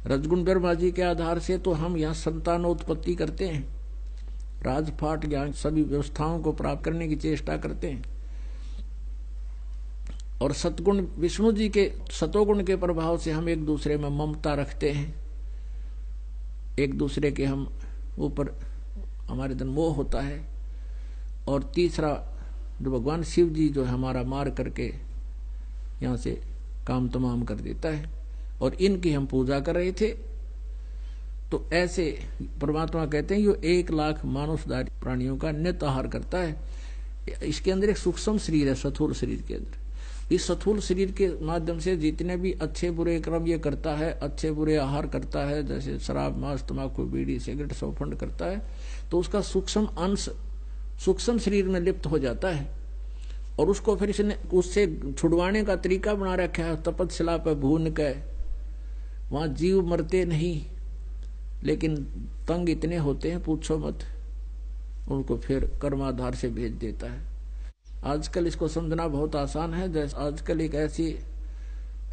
[SPEAKER 1] रजगुण ब्रह्मा जी के आधार से तो हम यहाँ संतानोत्पत्ति करते हैं, राजपाट ज्ञान सभी व्यवस्थाओं को प्राप्त करने की चेष्टा करते हैं। और सतगुण विष्णु जी के सतोगुण के प्रभाव से हम एक दूसरे में ममता रखते हैं, एक दूसरे के हम ऊपर हमारे दिन मोह होता है। और तीसरा जो भगवान शिव जी जो है हमारा मार करके यहाँ से काम तमाम कर देता है, और इनकी हम पूजा कर रहे थे। तो ऐसे परमात्मा कहते हैं ये 1 लाख मानुषधारी प्राणियों का नित आहार करता है। इसके अंदर एक सूक्ष्म शरीर है, स्थूल शरीर के अंदर। इस स्थूल शरीर के माध्यम से जितने भी अच्छे बुरे कर्म ये करता है, अच्छे बुरे आहार करता है, जैसे शराब, मांस, तंबाकू, बीड़ी, सिगरेट, सौफंड करता है, तो उसका सूक्ष्म अंश सूक्ष्म शरीर में लिप्त हो जाता है। और उसको फिर इसने उससे छुड़वाने का तरीका बना रखा है, तपस्या पे भून के। वहां जीव मरते नहीं, लेकिन तंग इतने होते हैं पूछो मत, उनको फिर कर्माधार से भेज देता है। आजकल इसको समझना बहुत आसान है। जैसे आजकल एक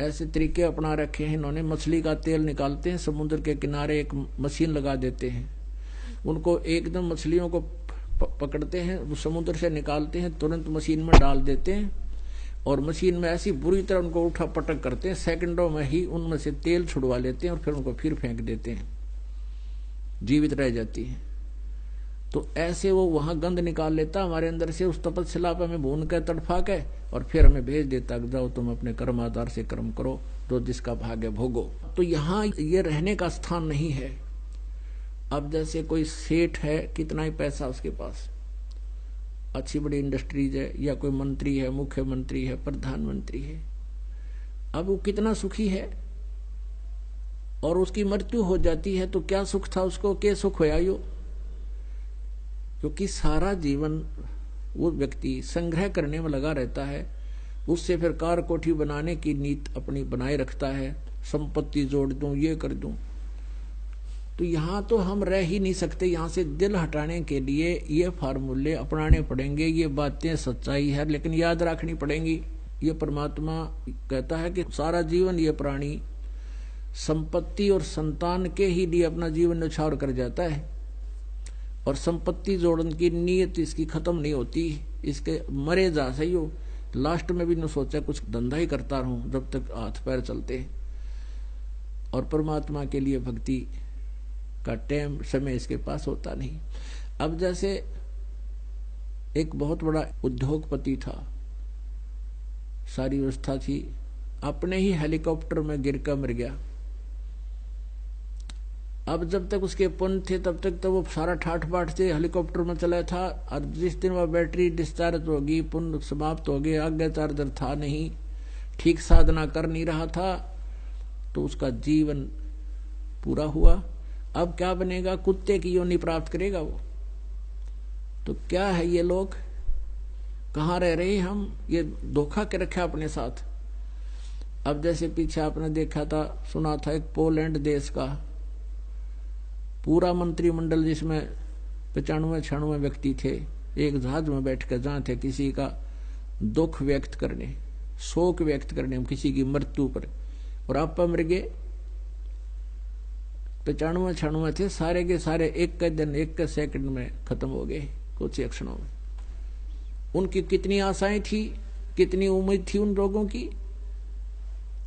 [SPEAKER 1] ऐसे तरीके अपना रखे हैं इन्होंने, मछली का तेल निकालते हैं, समुद्र के किनारे एक मशीन लगा देते हैं, उनको एकदम मछलियों को पकड़ते हैं, समुद्र से निकालते हैं, तुरंत मशीन में डाल देते हैं, और मशीन में ऐसी बुरी तरह उनको उठा पटक करते हैं, सेकंडों में ही उनमें से तेल छुड़वा लेते हैं और फिर उनको फिर फेंक देते हैं, जीवित रह जाती है। तो ऐसे वो वहां गंध निकाल लेता हमारे अंदर से, उस तपस्या पे हमें भून के तड़फा के, और फिर हमें भेज देता जाओ तुम अपने कर्म आधार से कर्म करो, जो जिसका भाग्य भोगो। तो यहाँ ये रहने का स्थान नहीं है। अब जैसे कोई सेठ है, कितना ही पैसा उसके पास, अच्छी बड़ी इंडस्ट्रीज है, या कोई मंत्री है, मुख्यमंत्री है, प्रधानमंत्री है, अब वो कितना सुखी है, और उसकी मृत्यु हो जाती है तो क्या सुख था उसको, क्या सुख होया यो? क्योंकि सारा जीवन वो व्यक्ति संग्रह करने में लगा रहता है, उससे फिर कार कोठी बनाने की नीत अपनी बनाए रखता है, संपत्ति जोड़ दूं, ये कर दूं। तो यहाँ तो हम रह ही नहीं सकते। यहाँ से दिल हटाने के लिए ये फार्मूले अपनाने पड़ेंगे। ये बातें सच्चाई है, लेकिन याद रखनी पड़ेंगी। ये परमात्मा कहता है कि सारा जीवन ये प्राणी संपत्ति और संतान के ही लिए अपना जीवन न्यौछावर कर जाता है, और संपत्ति जोड़ने की नीयत इसकी खत्म नहीं होती। इसके मरे जा सही हो, लास्ट में भी न सोचा कुछ धंधा ही करता रहूं जब तक हाथ पैर चलते। और परमात्मा के लिए भक्ति का टाइम समय इसके पास होता नहीं। अब जैसे एक बहुत बड़ा उद्योगपति था, सारी व्यवस्था थी, अपने ही हेलीकॉप्टर में गिर कर मर गया। अब जब तक उसके पुण्य थे तब तक तो वो सारा ठाठ बाट से हेलीकॉप्टर में चला था, और जिस दिन वह बैटरी डिस्चार्ज होगी, पुण्य समाप्त हो गया, आगे चार्जर था नहीं, ठीक साधना कर नहीं रहा था, तो उसका जीवन पूरा हुआ। अब क्या बनेगा? कुत्ते की योनि प्राप्त करेगा वो। तो क्या है ये लोग, कहाँ रह रहे हम? ये धोखा के रखा अपने साथ। अब जैसे पीछे आपने देखा था, सुना था, एक पोलैंड देश का पूरा मंत्रिमंडल, जिसमें 95-96 व्यक्ति थे, एक जहाज में बैठ कर जहाँ थे किसी का दुख व्यक्त करने, शोक व्यक्त करने किसी की मृत्यु पर, और आप मर गए। 95-96 थे, सारे के सारे एक के दिन एक के सेकंड में खत्म हो गए, कुछ एक क्षणों में। उनकी कितनी आशाएं थी, कितनी उम्मीद थी उन लोगों की,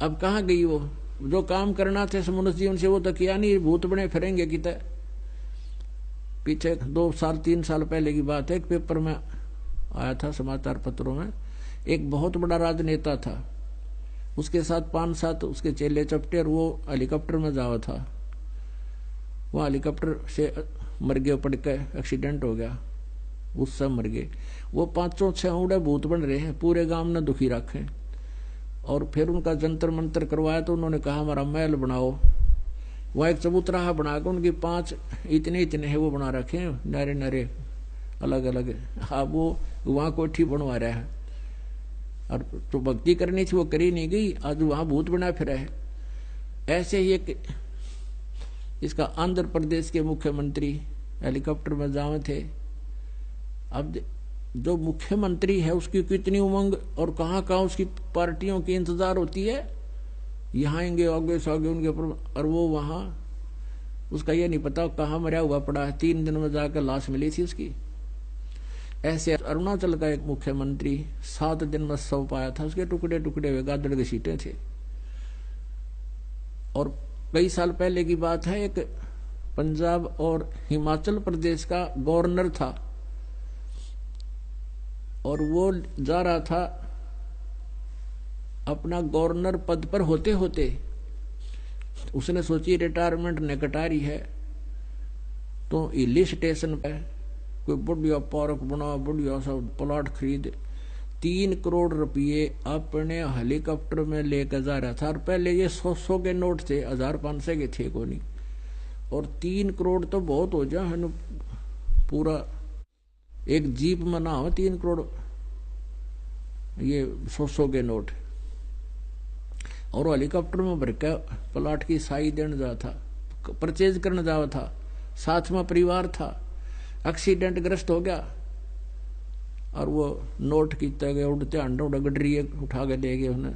[SPEAKER 1] अब कहाँ गई वो? जो काम करना थे मनुष्य जीवन से वो तो किया नहीं, भूत बने फिरेंगे कि तय। पीछे 2 साल 3 साल पहले की बात है, एक पेपर में आया था समाचार पत्रों में, एक बहुत बड़ा राजनेता था, उसके साथ 5-7 उसके चेले चपटे, और वो हेलीकॉप्टर में जावा था। वो हेलीकॉप्टर से मर गए, पड़ के एक्सीडेंट हो गया, उससे मर गए। वो 5-6 उड़े भूत बन रहे हैं, पूरे गांव ने दुखी रखे। और फिर उनका जंतर मंतर करवाया तो उन्होंने कहा हमारा महल बनाओ। वह एक चबूतरा बनाकर उनकी 5 इतने है वो बना रखे हैं, नारे नारे अलग अलग। हाँ, वो वहां कोठी बनवा रहा है, और तो भक्ति करनी थी वो करी नहीं गई, आज वहां भूत बना फिरा है। ऐसे ही एक इसका आंध्र प्रदेश के मुख्यमंत्री हेलीकॉप्टर में जावे थे। अब जो मुख्यमंत्री है उसकी कितनी उमंग, और कहाँ कहाँ उसकी पार्टियों की इंतजार होती है, यहाँ आएंगे आगे से आगे उनके ऊपर, और वो वहाँ उसका ये नहीं पता कहाँ मरा हुआ पड़ा है। 3 दिन में जाकर लाश मिली थी उसकी। ऐसे अरुणाचल का एक मुख्यमंत्री 7 दिन में शव पाया था, उसके टुकड़े टुकड़े हुए गादड़ के सीटें थे। और कई साल पहले की बात है, एक पंजाब और हिमाचल प्रदेश का गवर्नर था, और वो जा रहा था अपना गवर्नर पद पर होते होते उसने सोची रिटायरमेंट निकटारी है, तो हिली स्टेशन पे कोई बढ़िया पार्क बना, बढ़िया सा प्लॉट खरीद, 3 करोड़ रुपये अपने हेलीकॉप्टर में लेकर जा रहा था। और पहले ये 100 के नोट थे, 1000-500 के थे को नहीं, और 3 करोड़ तो बहुत हो जा है, पूरा एक जीप में ना हो 3 करोड़ ये 100 के नोट। और हेलीकॉप्टर में भर के प्लाट की साई देने जा था, परचेज करने जा था, साथ में परिवार था। एक्सीडेंट ग्रस्त हो गया, और वो नोट कितने गए उड़ते अंडा उड़ा गडरी उठा के ले गए उन्हें,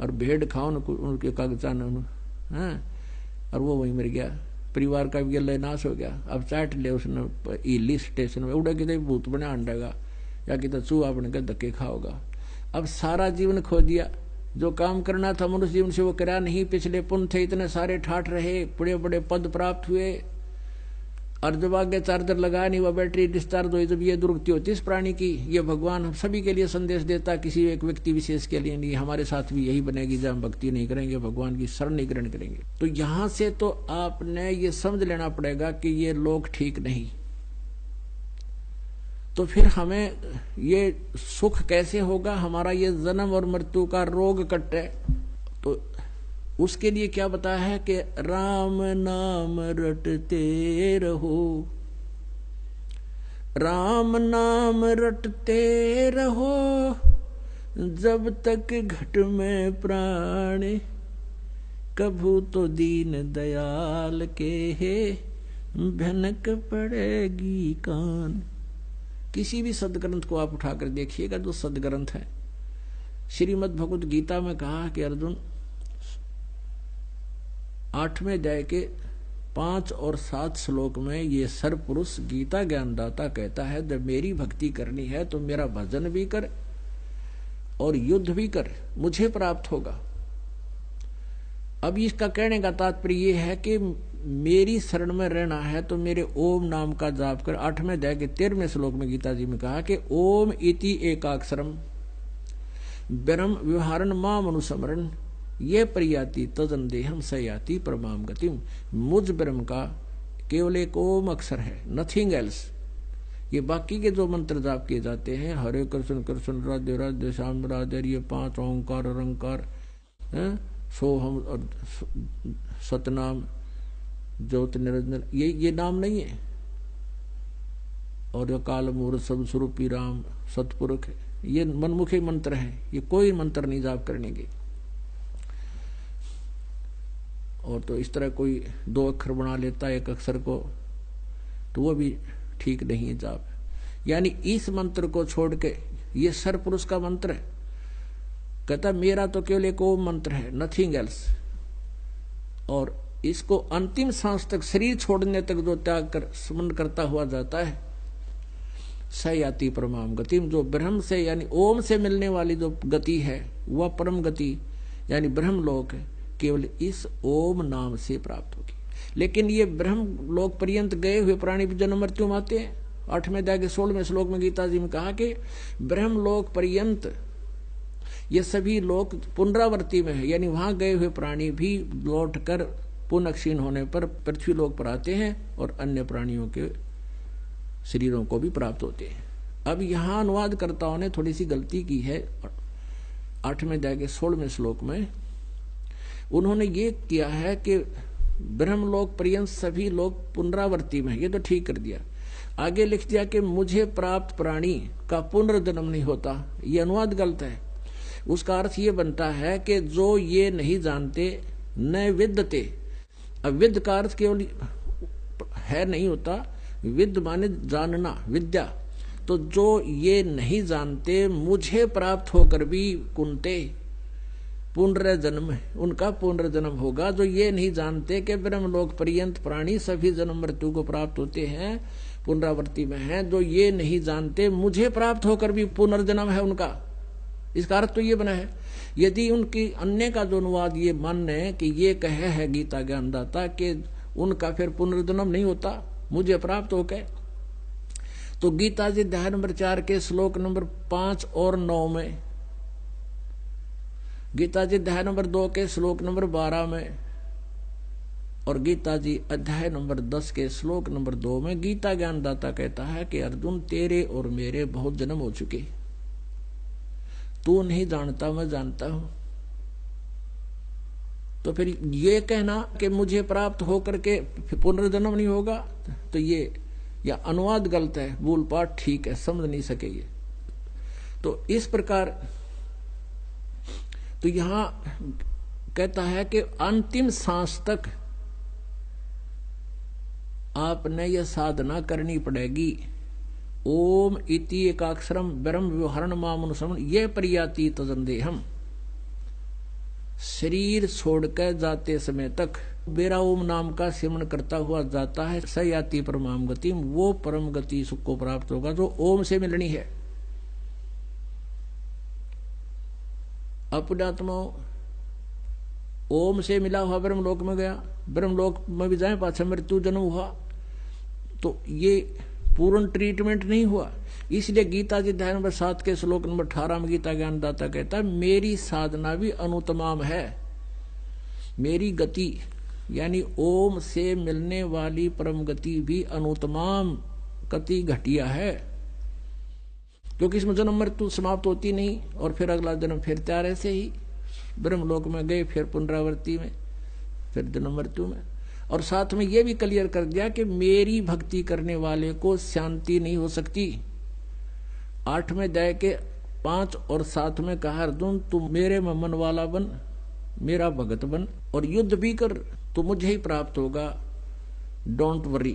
[SPEAKER 1] और भेड़ खाओ उनके कागजा ने उन्हें, और वो वहीं मर गया। परिवार का भी गले नाश हो गया। अब चाट ले उसने हिली स्टेशन में, उड़ा कितने भूत बने अंडेगा, या कितने चूहा बन के धक्के खाओगा। अब सारा जीवन खो दिया, जो काम करना था मनुष्य जीवन से वो करा नहीं। पिछले पुण्य थे इतने सारे ठाठ रहे, बड़े बड़े पद प्राप्त हुए, और जब आगे चार्जर लगा नहीं, वह बैटरी डिस्चार्ज हुई, जब ये दुर्गति होती इस प्राणी की। ये भगवान हम सभी के लिए संदेश देता, किसी एक व्यक्ति विशेष के लिए नहीं। हमारे साथ भी यही बनेगी, जब हम भक्ति नहीं करेंगे, भगवान की शरण नहीं ग्रहण करेंगे। तो यहां से तो आपने ये समझ लेना पड़ेगा कि ये लोग ठीक नहीं। तो फिर हमें ये सुख कैसे होगा, हमारा ये जन्म और मृत्यु का रोग कटे। तो उसके लिए क्या बताया है कि राम नाम रटते रहो, राम नाम रटते रहो, जब तक घट में प्राण, कभू तो दीन दयाल के है भनक पड़ेगी कान। किसी भी सदग्रंथ को आप उठाकर देखिएगा, जो सदग्रंथ है, श्रीमद् भगवत गीता में कहा कि अर्जुन 8वें अध्याय के 5 और 7 श्लोक में ये सर्वपुरुष गीता ज्ञानदाता कहता है, जब मेरी भक्ति करनी है तो मेरा भजन भी कर और युद्ध भी कर, मुझे प्राप्त होगा। अब इसका कहने का तात्पर्य यह है कि मेरी शरण में रहना है तो मेरे ओम नाम का जाप कर। 8वें अध्याय के 13वें श्लोक में गीता जी में कहा कि ओम इति एकाक्षरम ब्रह्म व्यवहारन माम अनुस्मरण ये परियाति तजन देहम सयाति परमाम गतिम। मुझ ब्रह्म का केवल एक ओम अक्षर है, नथिंग एल्स। ये बाकी के जो मंत्र जाप किए जाते हैं, हरे कृष्ण कृष्ण राधे राधे श्याम राधे, ये 5 ओंकार अरंकार, सोहम और सतनाम ज्योत निरंजन, ये नाम नहीं है। और काल मूर्त सब स्वरूपी राम सतपुरुष, ये मनमुखी मंत्र है, ये कोई मंत्र नहीं जाप करने के। और तो इस तरह कोई 2 अक्षर बना लेता है एक अक्षर को, तो वो भी ठीक नहीं है जाप। यानी इस मंत्र को छोड़ के, ये सरपुरुष का मंत्र है, कहता मेरा तो केवल एक ओम मंत्र है, नथिंग एल्स। और इसको अंतिम सांस तक, शरीर छोड़ने तक जो त्याग कर स्मरण करता हुआ जाता है, स याति परमाम गति, जो ब्रह्म से यानी ओम से मिलने वाली जो गति है वह परम गति यानी ब्रह्म लोक है, केवल इस ओम नाम से प्राप्त होगी। लेकिन ये ब्रह्म लोक पर्यंत गए हुए प्राणी भी जन्म मृत्यु में आते हैं। 8वें अध्याय के 16वें श्लोक में गीता जी में कहा कि ब्रह्म लोक पर्यंत ये सभी लोक पुनरावृत्ति में है, यानी वहां गए हुए प्राणी भी लौट कर पुनः क्षीण होने पर पृथ्वी लोक पर आते हैं और अन्य प्राणियों के शरीरों को भी प्राप्त होते हैं। अब यहाँ अनुवादकर्ताओं ने थोड़ी सी गलती की है। 8वें अध्याय के 16वें श्लोक में उन्होंने ये किया है कि ब्रह्मलोक पर्यंत सभी लोग पुनरावृत्ति में, ये तो ठीक कर दिया। आगे लिख दिया कि मुझे प्राप्त प्राणी का पुनर्जन्म नहीं होता, ये अनुवाद गलत है। उसका अर्थ ये बनता है कि जो ये नहीं जानते न विद्यते। अब विद्य का अर्थ केवल है नहीं होता, विद्य माने जानना, विद्या। तो जो ये नहीं जानते मुझे प्राप्त होकर भी कुंते पुनर्जन्म, उनका पुनर्जन्म होगा। जो ये नहीं जानते कि ब्रह्मलोक पर्यंत प्राणी सभी जन्म मृत्यु को प्राप्त होते हैं, पुनरावृत्ति में हैं, जो ये नहीं जानते मुझे प्राप्त होकर भी पुनर्जन्म है उनका। इसका अर्थ तो ये बना है। यदि उनकी अन्य का जो अनुवाद ये मानने कि ये कहे है गीता ज्ञानदाता कि उनका फिर पुनर्जन्म नहीं होता मुझे प्राप्त होकर, तो गीता जी अध्याय नंबर 4 के श्लोक नंबर 5 और 9 में, गीता जी अध्याय नंबर 2 के श्लोक नंबर 12 में और गीता जी अध्याय नंबर 10 के श्लोक नंबर 2 में गीता ज्ञानदाता कहता है कि अर्जुन तेरे और मेरे बहुत जन्म हो चुके, तू नहीं जानता मैं जानता हूं। तो फिर ये कहना कि मुझे प्राप्त होकर के पुनर्जन्म नहीं होगा, तो ये या अनुवाद गलत है, मूल पाठ ठीक है, समझ नहीं सके ये। तो इस प्रकार तो यहां कहता है कि अंतिम सांस तक आपने यह साधना करनी पड़ेगी। ओम इति एकाक्षरम ब्रह्म व्यवहरण मामनुसमन ये परियाति तजंदेहम, शरीर छोड़कर जाते समय तक मेरा ओम नाम का सिमरण करता हुआ जाता है, स याति परमाम गति, वो परम गति सुख को प्राप्त होगा जो ओम से मिलनी है। अपनात्मा ओम से मिला हुआ ब्रह्मलोक में गया, ब्रह्मलोक में भी जाए पाछा मृत्यु जन्म हुआ, तो ये पूर्ण ट्रीटमेंट नहीं हुआ। इसलिए गीता जी अध्याय नंबर 7 के श्लोक नंबर 18 में गीता ज्ञानदाता कहता है मेरी साधना भी अनुतमाम है, मेरी गति यानी ओम से मिलने वाली परम गति भी अनुतमाम गति घटिया है, क्योंकि इसमें जन्म मृत्यु समाप्त होती नहीं और फिर अगला जन्म फिर तैयार ऐसे ही ब्रह्मलोक में गए, फिर पुनरावृत्ति में, फिर जन्म मृत्यु में। और साथ में यह भी क्लियर कर दिया कि मेरी भक्ति करने वाले को शांति नहीं हो सकती। 8वें अध्याय के 5 और 7 में कहा अर्जुन तू मेरे में मन वाला बन, मेरा भगत बन और युद्ध भी कर तो मुझे ही प्राप्त होगा, डोंट वरी।